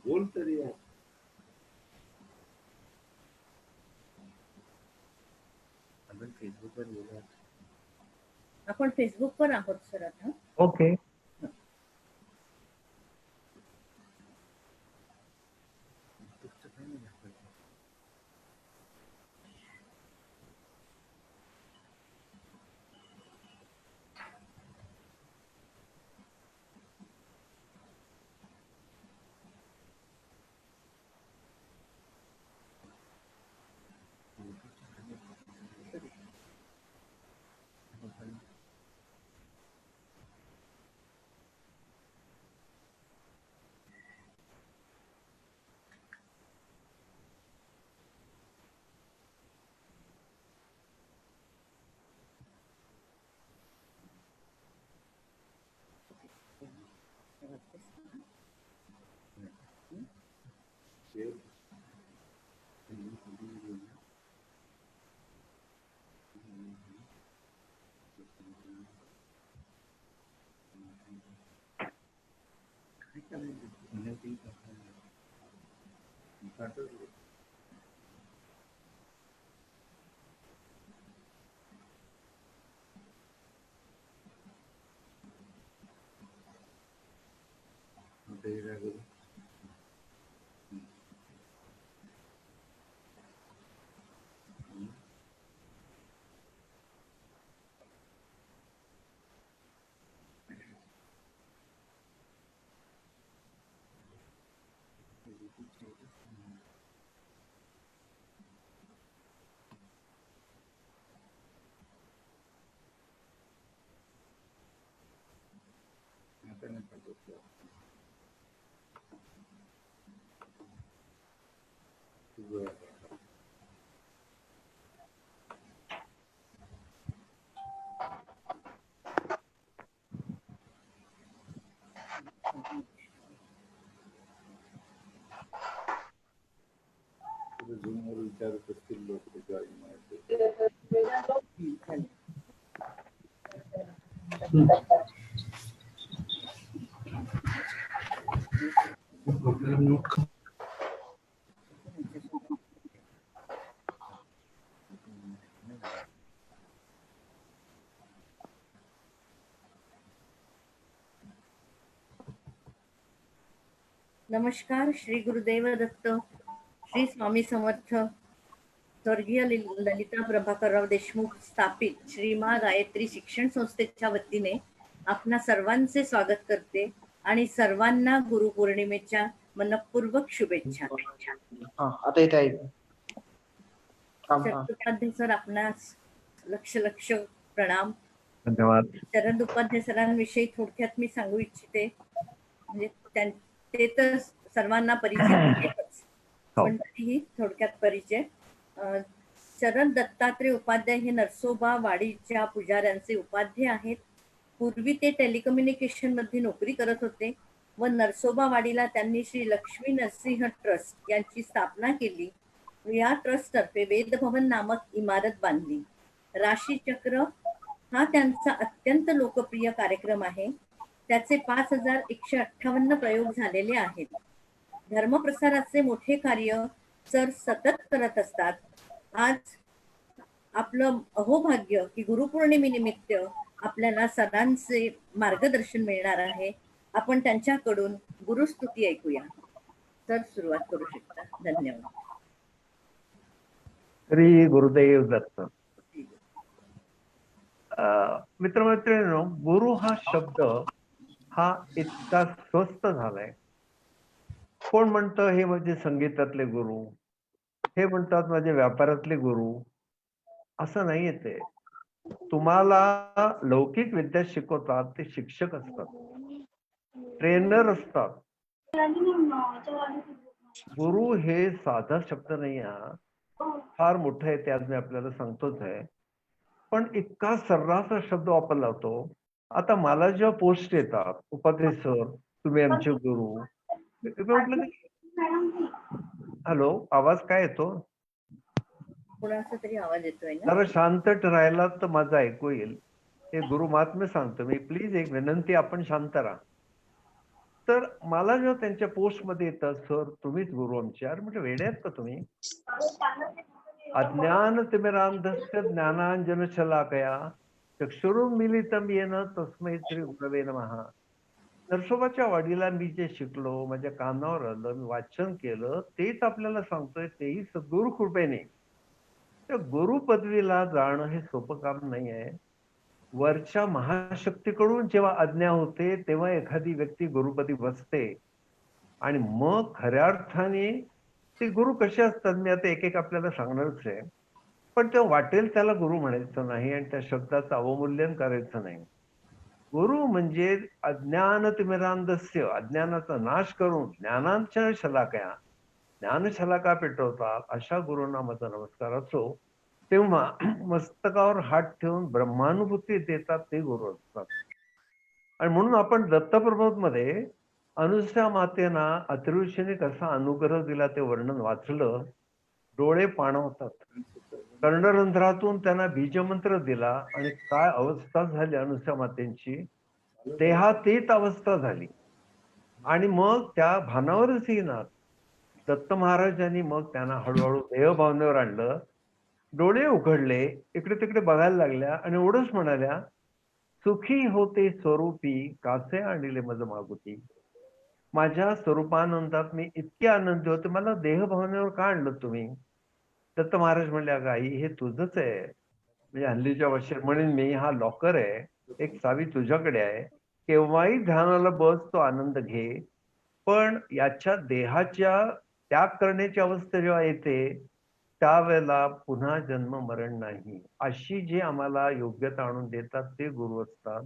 बोल तरी आपण फेसबुकवर बोलूया. आपण फेसबुकवर आहोत सर आता. ओके. झूमवर विचारत असतील लोक जॉईन नमस्कार. श्री गुरुदेव दत्त. श्री स्वामी समर्थ. स्वर्गीय ललिता प्रभाकरराव देशमुख स्थापित श्री मा गायत्री शिक्षण संस्थेच्या वतीने आपणा सर्वांचे स्वागत करते आणि सर्वांना गुरुपौर्णिमेच्या मनपूर्वक शुभेच्छा. आता इथे आहे. शरद उपाध्याय सर आपणास लक्ष लक्ष प्रणाम. धन्यवाद. शरद उपाध्याय सरांविषयी थोडक्यात मी सांगू इच्छिते. म्हणजे ते तर सर्वांना परिचित आहेतच, पण तरीही थोडक्यात परिचय. शरद दत्तात्रय उपाध्याय हे नरसोबा वाडीच्या पुजाऱ्यांचे उपाध्ये आहेत. पूर्वी ते टेलिकम्युनिकेशन मध्ये नोकरी करत होते व नरसोबा वाडीला त्यांनी श्री लक्ष्मी नरसिंह ट्रस्ट यांची स्थापना केली. या ट्रस्ट तर्फे वेदभवन नामक इमारत बांधली. राशी चक्र हा त्यांचा अत्यंत लोकप्रिय कार्यक्रम आहे. त्याचे 5158 प्रयोग झालेले आहेत. धर्मप्रसाराचे मोठे कार्य सर सतत करत असतात. आज आपलं अहोभाग्य की गुरुपौर्णिमेनिमित्त आपल्याला सरांचे मार्गदर्शन मिळणार आहे. आपण त्यांच्याकडून गुरुस्तुती ऐकूया. सर सुरुवात करू शकता. धन्यवाद. श्री गुरुदेव दत्त. मित्रमैत्रिणींनो, गुरु हा शब्द हा इतका स्वस्त झालाय कोण म्हणतं हे म्हणजे संगीतातले गुरु, हे म्हणतात माझे व्यापारातले गुरु. असं नाहीये ते. तुम्हाला लौकिक विद्या शिकवतात ते शिक्षक असतात, ट्रेनर असतात. गुरु हे साधा शब्द नाही हा, फार मोठं आहे, ते आज मी आपल्याला सांगतोच आहे. पण इतका सर्रास शब्द वापरला होतो. आता मला जेव्हा पोस्ट येतात, उपाध्ये सर तुम्ही आमचे गुरु, मी म्हटलं की हॅलो, आवाज काय येतो? कोणाचा तरी आवाज येतोय ना? जरा शांत राहिला तर माझं ऐकू येईल. हे गुरु महात्म्य सांगतो मी, प्लीज एक विनंती, आपण शांत राहा. तर मला जेव्हा त्यांच्या पोस्ट मध्ये येतात, सर तुम्हीच गुरु आमचे, अरे म्हटलं वेडे आहेत का तुम्ही? अज्ञानतिमिरांधस्य ज्ञानांजन शलाकया चक्षुरुन्मीलितं येन तस्मै श्री गुरवे नमः. नरसोबाच्या वाडीला मी जे शिकलो, माझ्या कानावर आलं, मी वाचन केलं, तेच आपल्याला सांगतोय, तेही सद्गुरु कृपेने. त्या गुरु पदवीला जाणं हे सोपं काम नाही आहे. वरच्या महाशक्तीकडून जेव्हा आज्ञा होते तेव्हा एखादी व्यक्ती गुरुपदी बसते आणि मग खऱ्या अर्थाने ते गुरु कसे असतात मी आता एक एक आपल्याला सांगणारच आहे. पण ते वाटेल त्याला गुरु म्हणायचं नाही आणि त्या शब्दाचं अवमूल्यन करायचं नाही. गुरु म्हणजे अज्ञानतिमिरांधस्य, अज्ञानाचा नाश करून ज्ञानांच्या शलाकया, ज्ञानशलाका पेटवतात अशा गुरूंना माझा नमस्कार असो. तेव्हा मस्तकावर हात ठेवून ब्रह्मानुभूती देतात ते गुरु असतात. आणि म्हणून आपण दत्तप्रबोध मध्ये अनुसूया मातेना अतिऋषीने कसा अनुग्रह दिला ते वर्णन वाचलं. डोळे पाणवतात. कर्णरंध्रातून त्यांना बीजमंत्र दिला आणि काय अवस्था झाली अनुसूया मातेंची, देहातीत अवस्था झाली. आणि मग त्या भानावरच येणार दत्त महाराजांनी मग त्यांना हळूहळू देहभावनेवर आणलं. डोळे उघडले, इकडे तिकडे बघायला लागल्या आणि एवढंच म्हणाल्या, सुखी होते स्वरूपी कासे आणले मज मागुती. माझ्या स्वरूपानंदात मी इतके आनंदी होते, मला देहभावनेवर का आणलं तुम्ही? दत्त महाराज म्हणले, अगं आई हे तुझंच आहे. म्हणजे हल्लीच्या भाषेत म्हणेन मी, हा लॉकर आहे, एक चावी तुझ्याकडे आहे, केव्हाही ध्यानाला बस, तो आनंद घे. पण याच्या देहाच्या त्याग करण्याची अवस्था जेव्हा येते त्यावेळेला पुन्हा जन्म मरण नाही, अशी जी आम्हाला योग्यता आणून देतात ते गुरु असतात.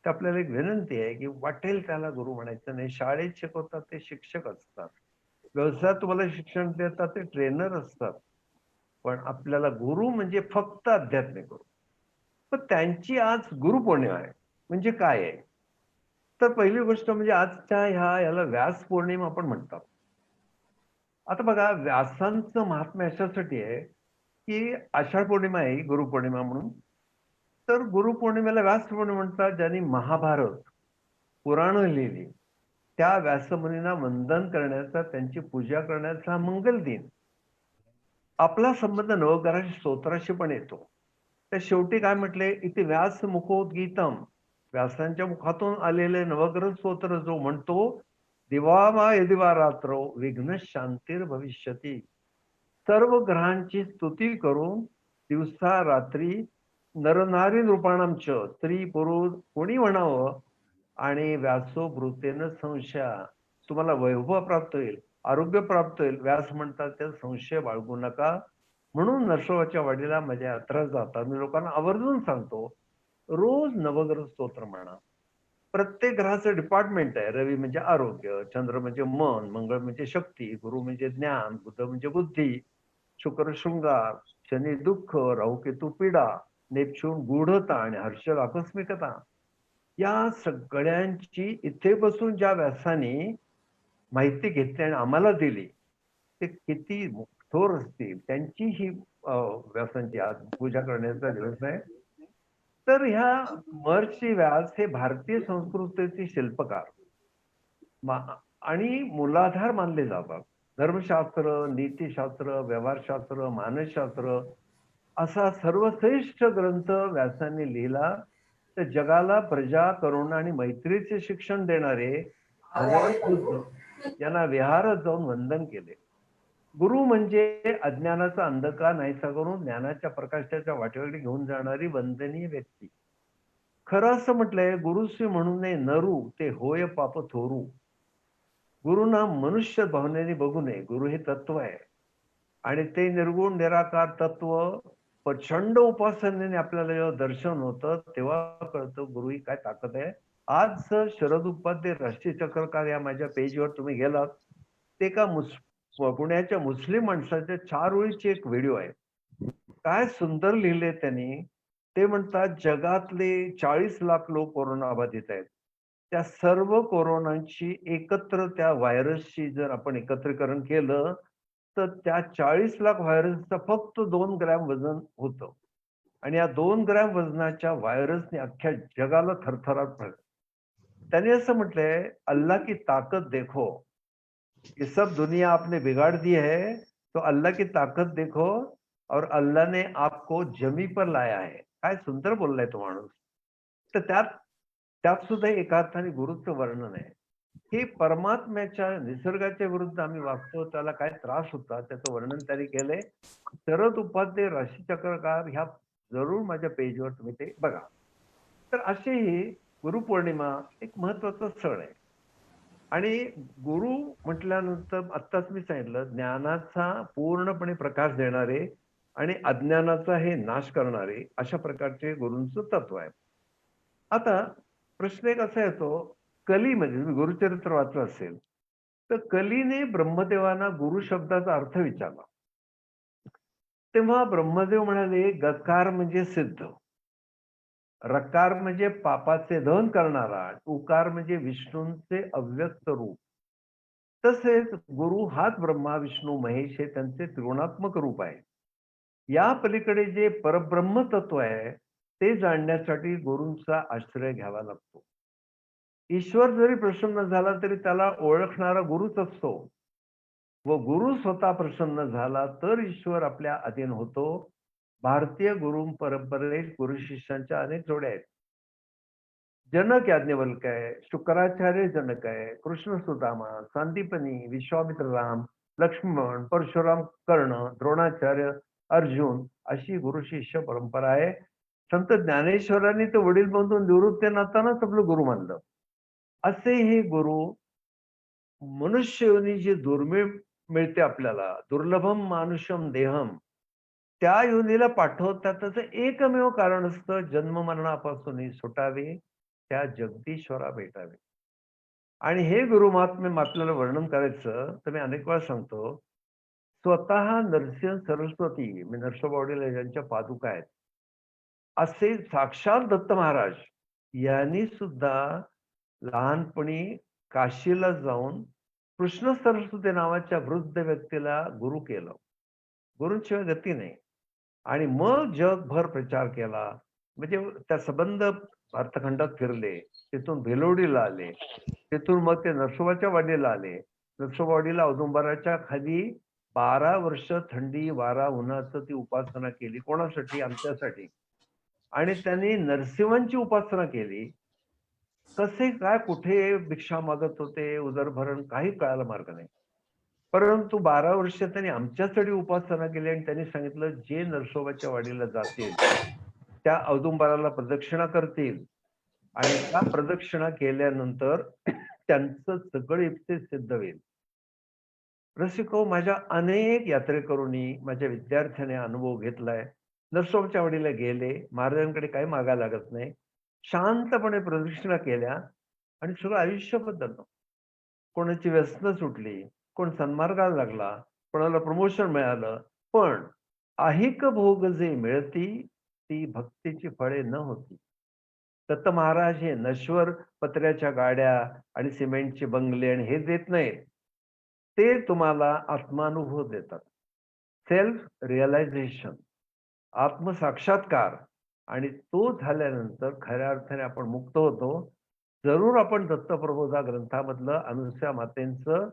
तर आपल्याला एक विनंती आहे की वाटेल त्याला गुरु म्हणायचं नाही. शाळेत शिकवतात ते शिक्षक असतात, व्यवसायात तुम्हाला शिक्षण देतात ते ट्रेनर असतात. पण आपल्याला गुरु म्हणजे फक्त आध्यात्मिक गुरु. पण त्यांची आज गुरुपौर्णिमा आहे. म्हणजे काय आहे? तर पहिली गोष्ट म्हणजे आजच्या याला व्यास पौर्णिमा आपण म्हणतात. आता बघा, व्यासांचं महात्म्य अशासाठी आहे की आषाढ पौर्णिमा आहे गुरुपौर्णिमा म्हणून. तर गुरुपौर्णिमेला व्यास पौर्णिमा म्हणतात. ज्यांनी महाभारत पुराण लिहिली त्या व्यासमुनींना वंदन करण्याचा, त्यांची पूजा करण्याचा मंगल दिन. आपला संबंध नवग्रह स्तोत्राशी पण येतो. त्या शेवटी काय म्हटले, इथे व्यास मुखोद्गीतम, व्यासांच्या मुखातून आलेले नवग्रह स्तोत्र जो म्हणतो, दिवा दिवा रात्र विघ्न शांतीर भविष्यती, सर्व ग्रहांची स्तुती करून दिवसा रात्री नरनारी नृपाणांच, स्त्री पुरुष कोणी म्हणावं, आणि व्यासो भृतेन संशया, तुम्हाला वैभव प्राप्त होईल, आरोग्य प्राप्त होईल. व्यास म्हणतात त्या संशय बाळगू नका. म्हणून नरसोबाच्या वाडीला माझ्या यात्रा जातात, मी लोकांना आवर्जून सांगतो, रोज नवग्रह स्तोत्र म्हणा. प्रत्येक ग्रहाचं डिपार्टमेंट आहे. रवी म्हणजे आरोग्य, चंद्र म्हणजे मन, मंगळ म्हणजे शक्ती, गुरु म्हणजे ज्ञान, बुध म्हणजे बुद्धी, शुक्र शृंगार, शनी दुःख, राहू केतू पीडा, नेपच्यून गूढता आणि हर्षल आकस्मिकता. या सगळ्यांची इथे बसून ज्या व्यासाने माहिती घेतली आणि आम्हाला दिली, ते किती थोर असतील. त्यांची ही व्यासांची आज पूजा करण्याचा दिवस आहे. तर ह्या महर्षी व्यास हे भारतीय संस्कृतीचे शिल्पकार आणि मूलाधार मानले जातात. धर्मशास्त्र, नीतिशास्त्र, व्यवहारशास्त्र, मानसशास्त्र असा सर्वश्रेष्ठ ग्रंथ व्यासांनी लिहिला. तर जगाला प्रजा, करुणा आणि मैत्रीचे शिक्षण देणारे भगवान बुद्ध यांना विहारात जाऊन वंदन केले. गुरु म्हणजे अज्ञानाचा अंधकार नाहीसा करून ज्ञानाच्या प्रकाशाच्या वाटेवर घेऊन जाणारी वंदनीय व्यक्ती. खरं असं म्हटलंय, गुरुश्री म्हणून नये नरू ते होय पाप थोरू. गुरुना मनुष्य भावनेने बघू नये. गुरु हे तत्व आहे आणि ते निर्गुण निराकार तत्व प्रचंड उपासनेने आपल्याला जेव्हा दर्शन होतं तेव्हा कळतं गुरु ही काय ताकद आहे. आज शरद उपाध्ये राष्ट्रीय चक्रकार या माझ्या पेजवर तुम्ही गेलात, ते एका पुण्याच्या मुस्लिम माणसाच्या 4 ओळीची एक व्हिडिओ आहे. काय सुंदर लिहिले त्यांनी. ते म्हणतात जगातले 40 लाख लोक कोरोना बाधित आहेत. त्या सर्व कोरोनांची एकत्र त्या व्हायरसची जर आपण एकत्रीकरण केलं तर त्या 40 लाख व्हायरसचं फक्त 2 ग्रॅम वजन होतं आणि या 2 ग्रॅम वजनाच्या व्हायरसने अख्ख्या जगाला थरथराट पडलं. त्याने असं म्हटलंय, अल्लाह की ताकत देखो, ये सब दुनिया आपने बिगाड़ दी है, तो अल्लाह की ताकत देखो और अल्लाह ने आपको जमी पर लाया है. काय सुंदर बोललाय तो माणूस. तर त्यात त्यात सुद्धा एका अर्थाने गुरुचं वर्णन आहे की परमात्म्याच्या निसर्गाच्या विरुद्ध आम्ही वागतो, त्याला काय त्रास होता त्याचं वर्णन त्यांनी केलंय. शरद उपाध्ये राशीचक्रकार ह्या जरूर माझ्या पेजवर तुम्ही ते बघा. तर अशी ही गुरुपौर्णिमा एक महत्वाचा सण आहे आणि गुरु म्हटल्यानंतर आत्ताच मी सांगितलं ज्ञानाचा पूर्णपणे प्रकाश देणारे आणि अज्ञानाचा हे नाश करणारे अशा प्रकारचे गुरूंचं तत्व आहे. आता प्रश्न एक असा येतो, कलीमध्ये तुम्ही गुरुचरित्र वाचलं असेल तर कलीने ब्रह्मदेवांना गुरु शब्दाचा अर्थ विचारला. तेव्हा ब्रह्मदेव म्हणाले गकार म्हणजे सिद्ध, रकार म्हणजे पापाचे दहन करणारा, उकार म्हणजे विष्णूंचे अव्यक्त रूप. तसेच गुरु हाच ब्रह्मा विष्णू महेश हे त्यांचे त्रिगुणात्मक रूप आहे. या पलीकडे जे परब्रह्म तत्व आहे ते जाणण्यासाठी गुरूंचा आश्रय घ्यावा लागतो. ईश्वर जरी प्रसन्न झाला तरी त्याला ओळखणारा गुरुच असतो व गुरु स्वतः प्रसन्न झाला तर ईश्वर आपल्या अधीन होतो. भारतीय गुरु परंपरेत गुरु शिष्यांच्या अनेक जोड्या आहेत. जनक याज्ञवल्क आहे, शुक्राचार्य जनक आहे, कृष्ण सुदामा, सांदीपनी, विश्वामित्र राम, लक्ष्मण, परशुराम, कर्ण, द्रोणाचार्य, अर्जुन अशी गुरु शिष्य परंपरा आहे. संत ज्ञानेश्वरांनी तर वडील बंधू निवृत्तीनाथांनाच आपलं गुरु मानलं. असे हे गुरु मनुष्य योनी जी दुर्मिळ मिळते आपल्याला, दुर्लभम मानुषम देहम, त्या योनीला पाठवतात एकमेव कारण असतं, जन्म मरणापासून सुटावे, त्या जगदीश्वरा भेटावे. आणि हे गुरुमात्म्य आपल्याला वर्णन करायचं तर मी अनेक वेळा सांगतो, स्वतः नरसिंह सरस्वती मी नरसोबावाडीला यांच्या पादुका आहेत, असे साक्षात दत्त महाराज यांनी सुद्धा लहानपणी काशीला जाऊन कृष्ण सरस्वती नावाच्या वृद्ध व्यक्तीला गुरु केलं. गुरूंशिवाय गती नाही. आणि मग जगभर प्रचार केला. म्हणजे त्या संबंध भारतखंडात फिरले, तिथून भिलोडीला आले, तिथून मग ते नरसोबाच्या वाडीला आले. नरसोबावाडीला औदुंबराच्या खाली 12 वर्ष थंडी वारा उन्हाचं ती उपासना केली. कोणासाठी? आमच्यासाठी. आणि त्यांनी नरसिंहांची उपासना केली. कसे काय कुठे भिक्षा मागत होते, उदरभरण काही कळायला मार्ग नाही. परंतु 12 वर्ष त्यांनी आमच्यासाठी उपासना केली आणि त्यांनी सांगितलं जे नरसोबाच्या वाडीला जातील त्या औदुंबराला प्रदक्षिणा करतील आणि त्या प्रदक्षिणा केल्यानंतर त्यांचं सगळं इप्सित सिद्ध होईल. रसिको, माझ्या अनेक यात्रेकरूंनी माझ्या विद्यार्थ्याने अनुभव घेतलाय. नरसोबाच्या वाडीला गेले, महाराजांकडे काही मागायला लागत नाही, शांतपणे प्रदक्षिणा केल्या आणि सगळं आयुष्य बदललं. कोणाची व्यसनं सुटली, कोण सन्मार्गाला लागला, कोणाला प्रमोशन मिळालं. पण ऐहिक भोग जे मिळती ती भक्तीची फळे न होती. दत्त महाराज हे नश्वर पत्र्याच्या गाड्या आणि सिमेंटचे बंगले आणि हे देत नाहीत. ते तुम्हाला आत्मानुभव देतात. सेल्फ रिअलायझेशन, आत्मसाक्षात्कार, आणि तो झाल्यानंतर खऱ्या अर्थाने आपण मुक्त होतो. जरूर आपण दत्तप्रबोधा ग्रंथामधलं अनुसूया मातेंचं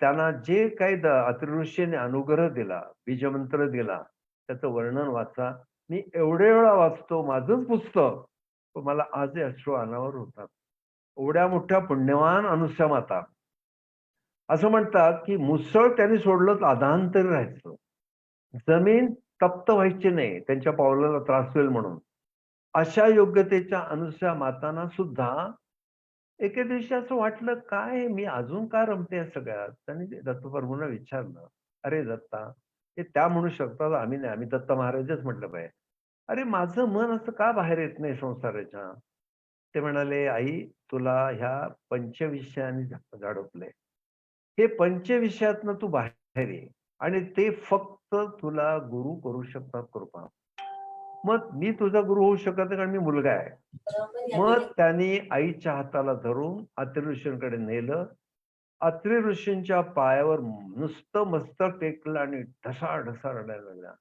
त्यांना जे काही अत्रि ऋषीने अनुग्रह दिला, बीजमंत्र दिला, त्याचं वर्णन वाचा. मी एवढे वेळा वाचतो माझंच पुस्तक, पण मला आजही अश्रू अनावर होतात. एवढ्या मोठ्या पुण्यवान अनुसूया माता. असं म्हणतात की मुसळ त्यांनी सोडलं तर अधांतरी राहायचं, जमीन तप्त व्हायची नाही त्यांच्या पावलाला त्रास होईल म्हणून. अशा योग्यतेच्या अनुसूया मातांना सुद्धा एके दिवशी असं वाटलं, काय मी अजून का रमते या सगळ्यात? आणि दत्तप्रभूंना विचारलं, "अरे दत्ता," हे त्या म्हणू शकतात, आम्ही नाही, आम्ही दत्त महाराजच म्हटलं पाहिजे. "अरे माझं मन असं का बाहेर येत नाही संसाराच्या?" ते म्हणाले, "आई, तुला ह्या पंचविषयांनी अडकलंय. हे पंचविषयातनं तू बाहेर ये आणि ते फक्त तुला गुरु करू शकतात कृपा. मग मी तुझा गुरु होऊ शकत नाही कारण मी मुलगा आहे." मग त्यांनी आईच्या हाताला धरून अत्रि ऋषींकडे नेलं. अत्रि ऋषींच्या पायावर नुसतं मस्तक टेकलं आणि ढसाढसा रडायला लागल्या.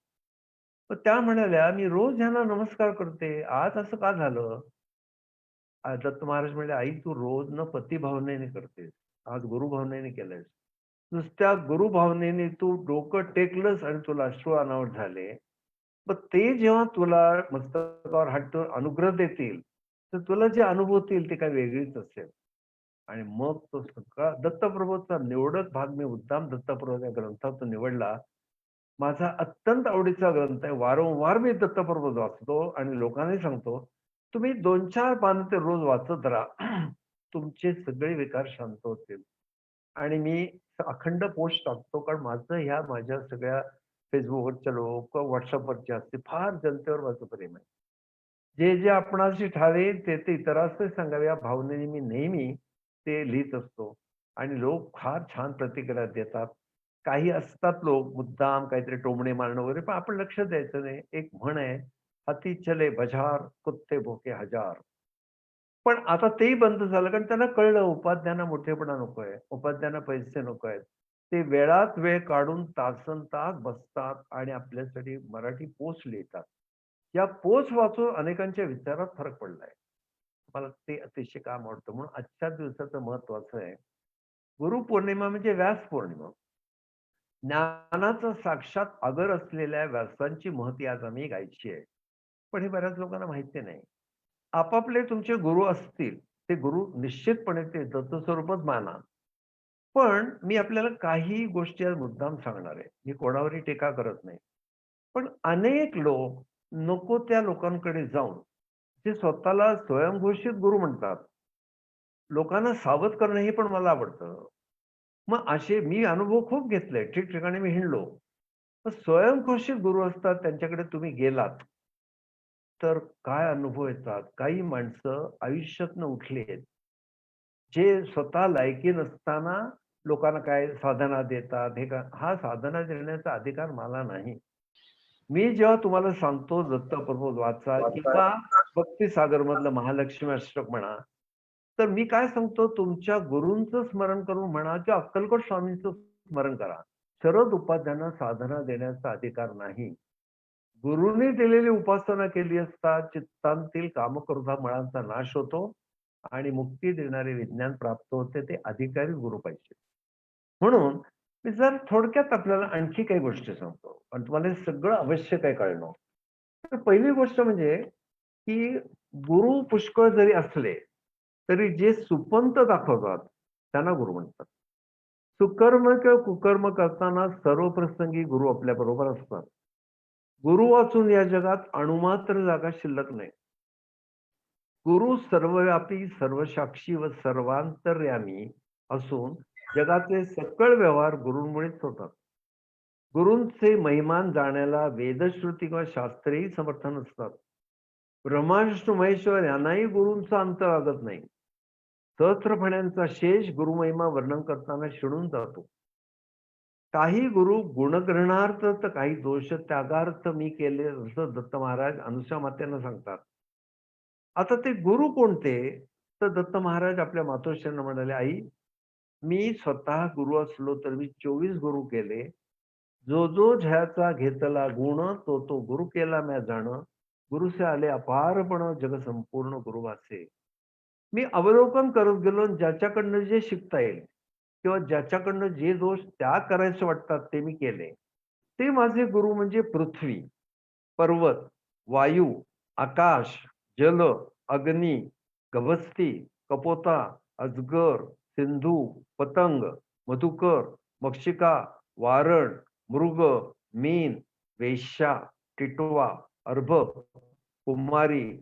मग त्या म्हणाल्या, "मी रोज ह्यांना नमस्कार करते. आज असं का झालं?" दत्त महाराज म्हणले, "आई, तू रोज न पतिभावनेने करतेस. आज गुरुभावनेने केलंयस. नुसत्या गुरुभावनेने तू डोकं टेकलंस आणि तुला अश्रू अनावर झाले. मग ते जेव्हा तुला मस्तकावर हात ठेवून अनुग्रह देतील, तर तुला जे अनुभवतील ती काही वेगळीच असेल." आणि मग तो सगळा दत्तप्रभूचा निवडक भाग मी मुद्दाम दत्तप्रभू या ग्रंथातून निवडला. माझा अत्यंत आवडीचा ग्रंथ आहे. वारंवार मी दत्तप्रबोध वाचतो आणि लोकांनाही सांगतो, तुम्ही 2-4 पानं ते रोज वाचत राहा. तुमचे सगळे विकार शांत होतील. आणि मी अखंड पोस्ट टाकतो, कारण माझं ह्या माझ्या सगळ्या Facebookवरच्या लोक किंवा WhatsAppवरचे असते, फार जनतेवर माझं प्रेम आहे. जे जे आपणाशी ठावे ते ते इतरांस सांगावे या भावनेने मी नेहमी ते लिहित असतो आणि लोक फार छान प्रतिक्रिया देतात. काही असतात लोक मुद्दाम काहीतरी टोमणे मारणं वगैरे, पण आपण लक्ष द्यायचं नाही. एक म्हण आहे, "हाती चले बझार, कुत्ते भोके हजार." पण आता तेही बंद झालं, कारण त्यांना कळलं उपाध्यांना मोठेपणा नकोय, उपाध्यांना पैसे नकोयत. ते वेळात वेळ काढून तासनतास बसतात आणि आपल्यासाठी मराठी पोस्ट लिहितात. या पोस्ट वाचून अनेकांच्या विचारात फरक पडलाय. मला ते अतिशय काम आवडतं. म्हणून आजच्या दिवसाचं महत्त्वाचं आहे. गुरुपौर्णिमा म्हणजे व्यास पौर्णिमा. ज्ञानाचा साक्षात आगर असलेल्या व्यासांची महती आज आम्ही गायची आहे. पण हे बऱ्याच लोकांना माहिती नाही. आपापले तुमचे गुरु असतील, ते गुरु निश्चितपणे ते दत्तस्वरूपच माना. पण मी आपल्याला काही गोष्टी आज मुद्दाम सांगणार आहे. मी कोणावरही टीका करत नाही. पण अनेक लोक नको त्या लोकांकडे जाऊन, जे स्वतःला स्वयंघोषित गुरु म्हणतात, लोकांना सावध करणं हे पण मला आवडतं. मग असे मी अनुभव खूप घेतले. ठिकठिकाणी मी हिंडलो. तर स्वयंघोषित गुरु असतात, त्यांच्याकडे तुम्ही गेलात, तर काय अनुभव येतात. काही माणसं आयुष्यातनं उठलेत, जे स्वतः लायकी नसताना लोकांना काय साधना देतात. हे का हा साधना देण्याचा अधिकार मला नाही. मी जेव्हा तुम्हाला सांगतो दत्तप्रबोध वाचा किंवा भक्तिसागर मधलं महालक्ष्मी अष्टक म्हणा, तर मी काय सांगतो, तुमच्या गुरूंचं स्मरण करून म्हणा किंवा अक्कलकोट स्वामींचं स्मरण करा. शरद उपाध्यांना साधना देण्याचा अधिकार नाही. गुरूंनी दिलेली उपासना केली असता चित्तांतील कामक्रोधा मळांचा नाश होतो आणि मुक्ती देणारे विज्ञान प्राप्त होते. ते अधिकारी गुरु पाहिजे. म्हणून मी जर थोडक्यात आपल्याला आणखी काही गोष्टी सांगतो आणि तुम्हाला हे सगळं आवश्यक आहे कळणं. तर पहिली गोष्ट म्हणजे की गुरु पुष्कळ जरी असले, तरी जे सुपंथ दाखवतात त्यांना गुरु म्हणतात. सुकर्म किंवा कुकर्म करताना सर्व प्रसंगी गुरु आपल्या बरोबर असतात. गुरु वाचून या जगात अणुमात्र जागा शिल्लक नाही. गुरु सर्वव्यापी, सर्वसाक्षी व सर्वांतर्यामी असून जगाचे सकळ व्यवहार गुरूंमुळेच होतात. गुरूंचे महिमान जाण्याला वेदश्रुती किंवा शास्त्रेही समर्थ नसतात. ब्रह्मा, विष्णू, महेश्वर यांनाही गुरूंचा अंत लागत नाही. सहस्त्रफण्यांचा शेष गुरुमहिमा वर्णन करताना शिणून जातो. काही गुरु गुणग्रहणार्थ तर काही दोष त्यागार्थ मी केले, असं दत्त महाराज अनुसूया मातेंना सांगतात. आता ते गुरु कोणते? तर दत्त महाराज आपल्या मातोश्रींना म्हणाले, "आई, मी स्वतः गुरु असलो तर मी 24 गुरु केले. जो जो झ्याचा घेतला गुण, तो तो गुरु केला म्या जाण. गुरुसे आले अपारपण, जग संपूर्ण गुरुवासे." मी अवलोकन करत गेलो आणि ज्याच्याकडनं जे शिकता येईल किंवा ज्याच्याकडनं जे दोष त्याग करायचे वाटतात ते मी केले. ते माझे गुरु म्हणजे पृथ्वी, पर्वत, वायू, आकाश, जल, अग्नी, गभस्ती, कपोता, अजगर, सिंधू, पतंग, मधुकर, मक्षिका, वारण, मृग, मीन, वेश्या, टिटवा, अर्भक, कुमारी,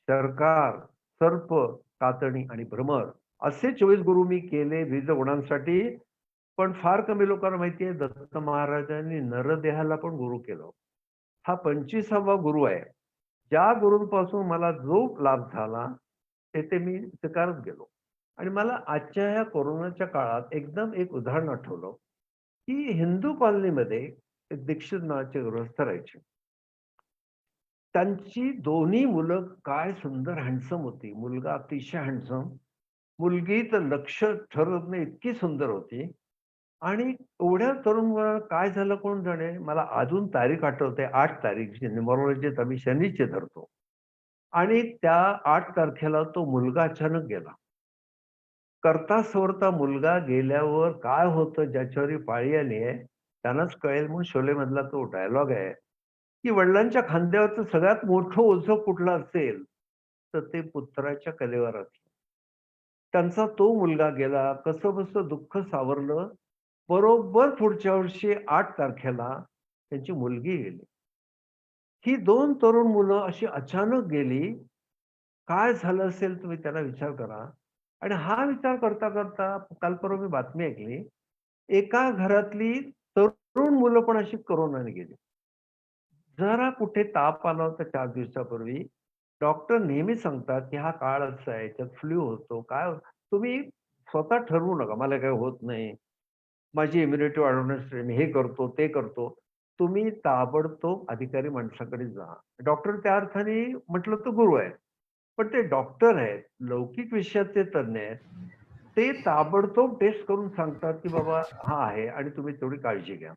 शर्कार, सर्प, कातणी आणि भ्रमर असे 24 गुरु मी केले विविध गुणांसाठी. पण फार कमी लोकांना माहिती आहे दत्त महाराजांनी नरदेहाला पण गुरु केलं. हा 25वा गुरु आहे. ज्या गुरूंपासून मला जो लाभ झाला ते मी स्वीकारत गेलो. आणि मला आजच्या ह्या कोरोनाच्या काळात एकदम एक उदाहरण आठवलं, की हिंदू कॉलनीमध्ये एक दीक्षित नावाचे गृहस्थ राहायचे. त्यांची दोन्ही मुलं काय सुंदर हँडसम होती. मुलगा अतिशय हँडसम, मुलगी तर लक्ष ठरत नाही इतकी सुंदर होती. आणि एवढ्या तरुण मुलाला काय झालं कोण जाणे. मला अजून तारीख आठवते, 8 तारीख न्यूमरोलॉजीत आम्ही शनीचे धरतो. आणि त्या 8 तारखेला तो मुलगा अचानक गेला. करता सोरता मुलगा गेल्यावर काय होतं ज्याच्यावरही पाळी आली आहे, त्यांनाच कळेल. म्हणून शोलेमधला तो डायलॉग आहे, की वडिलांच्या खांद्यावरचं सगळ्यात मोठं ओझं कुठलं असेल, तर ते पुत्राच्या कलेवर असतं. त्यांचा तो मुलगा गेला, कसंबसं दुःख सावरलं. बरोबर पुढच्या वर्षी 8 तारखेला त्यांची मुलगी गेली. ही 2 तरुण मुलं अशी अचानक गेली. काय झालं असेल तुम्ही त्याला विचार करा. आणि हा विचार करता करता काल परवा मी बातमी ऐकली. एका घरातली तरुण मुलं पण अशी कोरोनाने गेली. जरा कुठे ताप आला होता 4 दिवसापूर्वी. डॉक्टर नेहमी सांगतात, की हा काळ असा आहे, याच्यात फ्लू होतो, काय होतं. तुम्ही स्वतः ठरवू नका, मला काही होत नाही. माझी इम्युनिटी वाढवण्यासाठी मी हे करतो, ते करतो. तुम्ही ताबडतोब अधिकारी माणसाकडे जा. डॉक्टर त्या अर्थाने म्हटलं तर गुरु आहेत. पण ते डॉक्टर आहेत, लौकिक विषयाचे तज्ञ आहेत. ते ताबडतोब टेस्ट करून सांगतात, की बाबा हा आहे आणि तुम्ही तेवढी काळजी घ्या.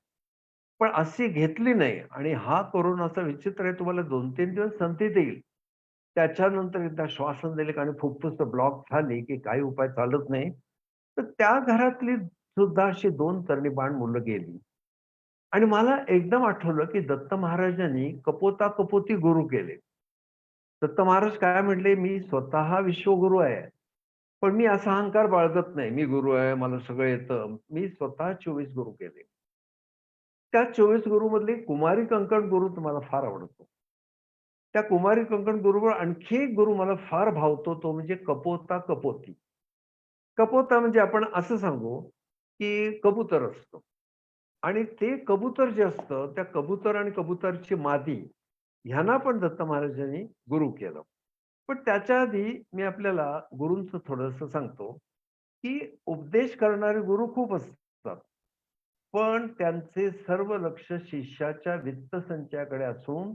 पण अशी घेतली नाही आणि हा कोरोनाचा विचित्र आहे. तुम्हाला 2-3 दिवस संधी देईल. त्याच्यानंतर एकदा श्वासनलिका आणि फुफ्फुसं ब्लॉक झाली, की काही उपाय चालत नाही. तर त्या घरातली सुद्धा अशी 2 तरणीबाण मुलं गेली. आणि मला एकदम आठवलं, की दत्त महाराजांनी कपोता-कपोती गुरु केले. दत्त महाराज काय म्हटले, "मी स्वतः विश्वगुरू आहे. पण मी असा अहंकार बाळगत नाही. मी गुरु आहे, मला सगळं येतं." मी स्वतः 24 गुरु केले. त्या 24 गुरुमधले कुमारी कंकण गुरु तुम्हाला फार आवडतो. त्या कुमारी कंकण गुरुवर आणखी एक गुरु मला फार भावतो, तो म्हणजे कपोता-कपोती. कपोता म्हणजे आपण असं सांगू, की कबूतर असतं. आणि ते कबूतर जे असतं, त्या कबूतर आणि कबूतरची मादी ह्यांना पण दत्त महाराजांनी गुरु केलं. पण त्याच्या आधी मी आपल्याला गुरूंचं थोडंसं सांगतो, की उपदेश करणारे गुरु खूप असतात. पण त्यांचे सर्व लक्ष शिष्याच्या वित्तसंचयाकडे असून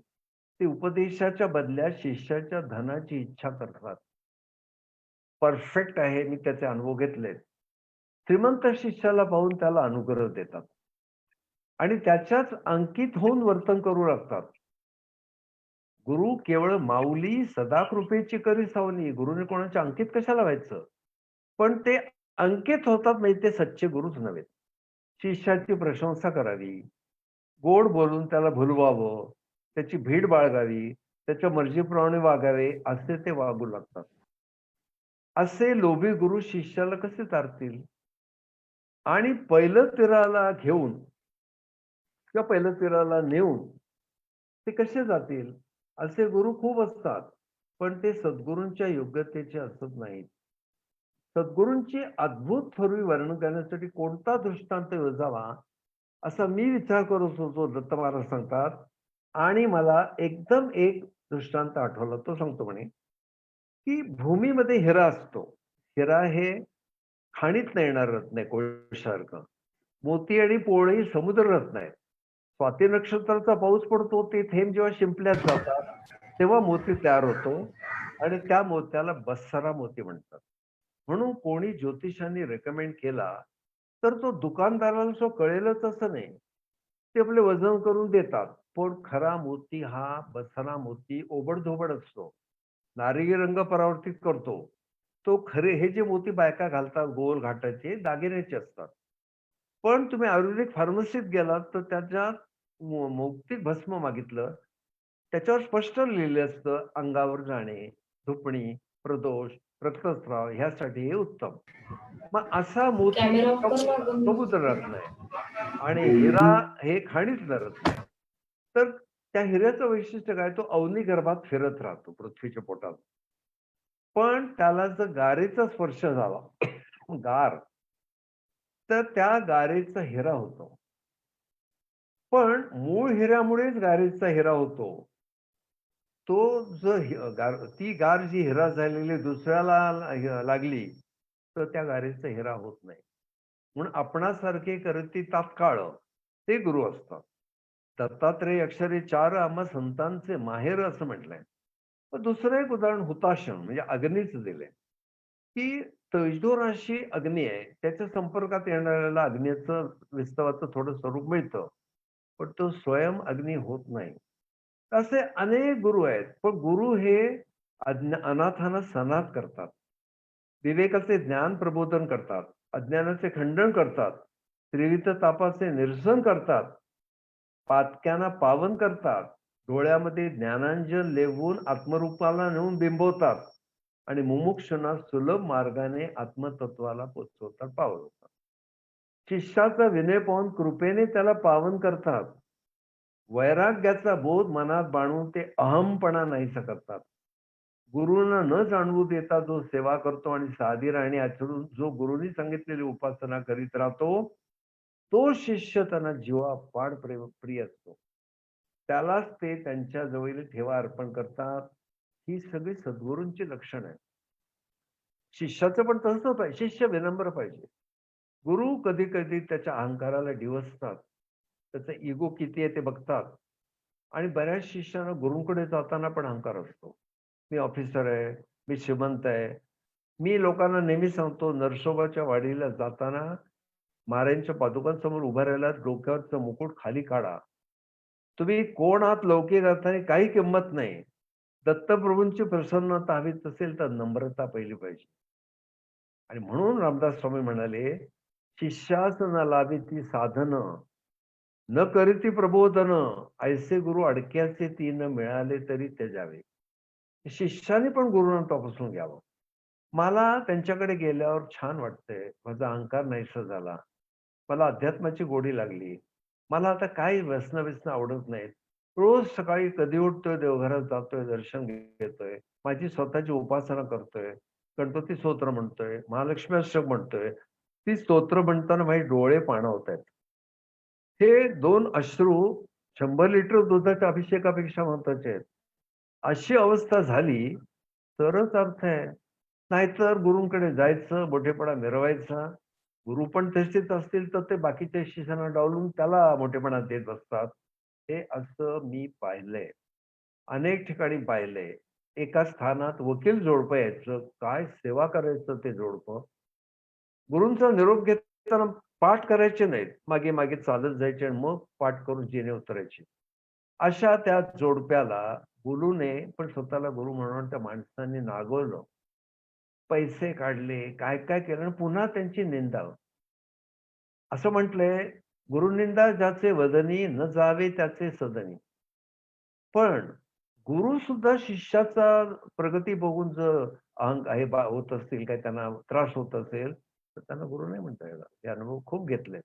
ते उपदेशाच्या बदल्यात शिष्याच्या धनाची इच्छा करतात. परफेक्ट आहे, मी त्याचे अनुभव घेतलेत. श्रीमंत शिष्याला पाहून त्याला अनुग्रह देतात आणि त्याच्याच अंकित होऊन वर्तन करू लागतात. गुरु केवळ माऊली सदा कृपेची करी सावली. गुरुने कोणाच्या अंकित कशाला व्हायचं? पण ते अंकित होतात म्हणजे ते सच्चे गुरुच नव्हेत. शिष्याची प्रशंसा करावी, गोड बोलून त्याला भुलवावं, त्याची भीड बाळगावी, त्याच्या मर्जीप्रमाणे वागावे, असे ते वागू लागतात. असे लोभी गुरु शिष्याला कसे तारतील? आणि पहिलं तीराला घेऊन किंवा पहिलं तीराला नेऊन ते कसे जातील? असे गुरु खूप असतात, पण ते सद्गुरूंच्या योग्यतेचे असत नाहीत. सद्गुरूंची अद्भुत थोरवी वर्णन करण्यासाठी कोणता दृष्टांत योजावा, असा मी विचार करत होतो. दत्त महाराज सांगतात आणि मला एकदम एक दृष्टांत आठवला. तो सांगतो म्हणे, की भूमीमध्ये हिरा असतो. हिरा हे खाणीतनं येणारं रत्न आहे कोळशासारखं. मोती आणि पोळी समुद्र रत्न आहेत. स्वाती नक्षत्राचा पाऊस पडतो, ते थेंब जेव्हा शिंपल्यात जातात, तेव्हा मोती तयार होतो आणि त्या मोत्याला बत्सरा मोती म्हणतात. म्हणून कोणी ज्योतिषांनी रेकमेंड केला, तर तो दुकानदाराला तो कळेलच असं नाही. ते आपले वजन करून देतात. पण खरा मोती हा बत्सरा मोती ओबड-धोबड असतो. नारिंगी रंग परावर्तित करतो. तो खरे हे जे मोती बायका घालतात गोल घाटाचे दागिन्याचे असतात. पण तुम्ही आयुर्वेदिक फार्मसीत गेलात तर त्याच्यात मौक्तिक भस्म मागितलं. त्याच्यावर स्पष्ट लिहिलेलं असतं अंगावर जाणे, धुपणी, प्रदोष, रक्तस्राव ह्यासाठी हे उत्तम. मग असा मोती कॅमेरा ऑफ कर ना गं. कबूतर रत्न आहे आणि हिरा हे खाणीतलं रत्न आहे. तर त्या हिऱ्याचं वैशिष्ट्य काय? तो अवनी गर्भात फिरत राहतो पृथ्वीच्या पोटात. पण त्याला जर गारेचा स्पर्श झाला, गार, तर त्या गारेचा हिरा होतो. पण मूळ हिऱ्यामुळेच गारेचा हिरा होतो. तो जर ती गार जी हिरा झालेली दुसऱ्याला लागली, तर त्या गारेचा हिरा होत नाही. म्हणून आपणासारखे करती तात्काळ ते गुरु असतात. दत्तात्रेय अक्षरे चार आम्हा संतांचे माहेर असं म्हटलंय. पण दुसरं एक उदाहरण हुताशन म्हणजे अग्नीच दिलंय, की तैजोराशी अग्नी आहे. त्याच्या संपर्कात येणाऱ्याला अग्नीचं विस्तवाचं थोडं स्वरूप मिळतं. पण तो स्वयं अग्नी होत नाही. असे अनेक गुरु आहेत. पण गुरु हे अनाथांना सनाथ करतात. विवेकाचे ज्ञान प्रबोधन करतात. अज्ञानाचे खंडन करतात. त्रिविध तापाचे निरसन करतात. पातक्यांना पावन करतात. डोळ्यामध्ये ज्ञानांजन लेवून आत्मरूपाला नेऊन बिंबवतात आणि मुमुक्षूंना सुलभ मार्गाने आत्मतत्वाला पोचवतात, पाववतात. शिष्याचा विनय पाहून कृपेने त्याला पावन करतात. वैराग्याचा बोध मनात बाणवून ते अहमपणा नाहीसा करतात. गुरुंना न जाणवू देता जो सेवा करतो आणि साधी राहणी आचरून जो गुरुनी सांगितलेली उपासना करीत राहतो, तो शिष्य त्यांना जीवापाड प्रिय असतो. त्यालाच ते त्यांच्या जवळ ठेवा अर्पण करतात. ही सगळी सद्गुरूंची लक्षणं आहेत. शिष्याचं पण तसंच आहे. शिष्य विनम्र पाहिजे. गुरु कधी कधी त्याच्या अहंकाराला डिवचतात. त्याचा इगो किती आहे ते बघतात. आणि बऱ्याच शिष्यांना गुरूंकडे जाताना पण अहंकार असतो. मी ऑफिसर आहे, मी श्रीमंत आहे. मी लोकांना नेहमी सांगतो, नरसोबाच्या वाडीला जाताना महाराजांच्या पादुकांसमोर उभं राहिला, डोक्यावरचं मुकुट खाली काढा. तुम्ही कोण आहात लौकिक अर्थाने काही किंमत नाही. दत्तप्रभूंची प्रसन्नता हवीच असेल तर नम्रता पहिली पाहिजे. आणि म्हणून रामदास स्वामी म्हणाले, शिष्यास न लाभिती साधन, न करीती प्रबोधन, ऐसे गुरु अडक्याचे तीन मिळाले तरी त्याजावे. शिष्याने पण गुरुनाथापासून घ्यावं. मला त्यांच्याकडे गेल्यावर छान वाटतंय. माझा अहंकार नाहीसा झाला. मला अध्यात्माची गोडी लागली. मला आता काही व्यसनं आवडत नाहीत. रोज सकाळी कधी उठतोय, देवघरात जातोय, दर्शन घेतोय. माझी स्वतःची उपासना करतोय. गणपती स्तोत्र म्हणतोय, महालक्ष्मी अष्टक म्हणतोय. ती स्तोत्र म्हणताना माझे डोळे पाणावतायत. हे 2 अश्रू 100 लिटर दुधाच्या अभिषेकापेक्षा महत्वाचे आहेत. अशी अवस्था झाली तरच अर्थ आहे. नाहीतर गुरूंकडे जायचं, मोठेपणा मिरवायचा. गुरु पण तसेच असतील तर ते बाकीच्या शिष्यांना डावलून त्याला मोठेपणा देत असतात. हे असं मी पाहिलंय. अनेक ठिकाणी पाहिलंय. एका स्थानात वकील जोडपं यायचं. काय सेवा करायचं ते जोडपं. गुरूंचा निरोप घेताना पाठ करायचे नाहीत. मागे-मागे चालत जायचे आणि मग पाठ करून जिने उतरायचे. अशा त्या जोडप्याला बोलू नये, पण स्वतःला गुरु म्हणून त्या माणसांनी नागवलं. पैसे काढले, काय-काय केलं आणि पुन्हा त्यांची निंदा. असं म्हटलंय, गुरुनिंदा ज्याचे वदनी न जावे त्याचे सदनी. पण गुरु सुद्धा शिष्याचा प्रगती बघून जर हे होत असतील, काही त्यांना त्रास होत असेल, तर त्यांना गुरु नाही म्हणता येणार. हे अनुभव खूप घेतले.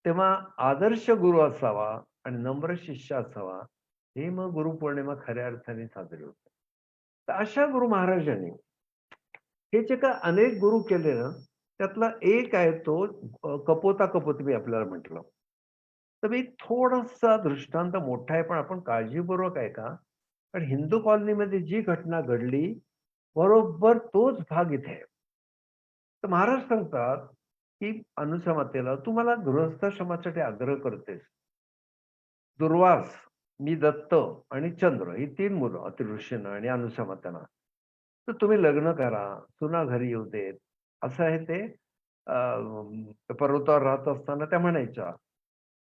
तेव्हा आदर्श गुरु असावा आणि नम्र शिष्य असावा, हे मग गुरुपौर्णिमा खऱ्या अर्थाने साजरी होते. तर अशा गुरु महाराजांनी हे जे काय अनेक गुरु केले ना, त्यातला एक आहे तो कपोता कपोत मी आपल्याला म्हटलं. तर मी थोडासा दृष्टांत मोठा आहे, पण आपण काळजीपूर्वक ऐका. पण हिंदू कॉलनीमध्ये जी घटना घडली, बरोबर तोच भाग इथे आहे. तर महाराज सांगतात, की अनुसमातेला "तू मला गृहस्थाश्रमासाठी आग्रह करतेस. दुर्वास, मी दत्त आणि चंद्र ही 3 मुलं अतिऋषींना आणि अनुसमात्यांना. तर तुम्ही लग्न करा, सुना घरी येऊ देत." असं आहे ते पर्वतावर राहत असताना त्या म्हणायच्या.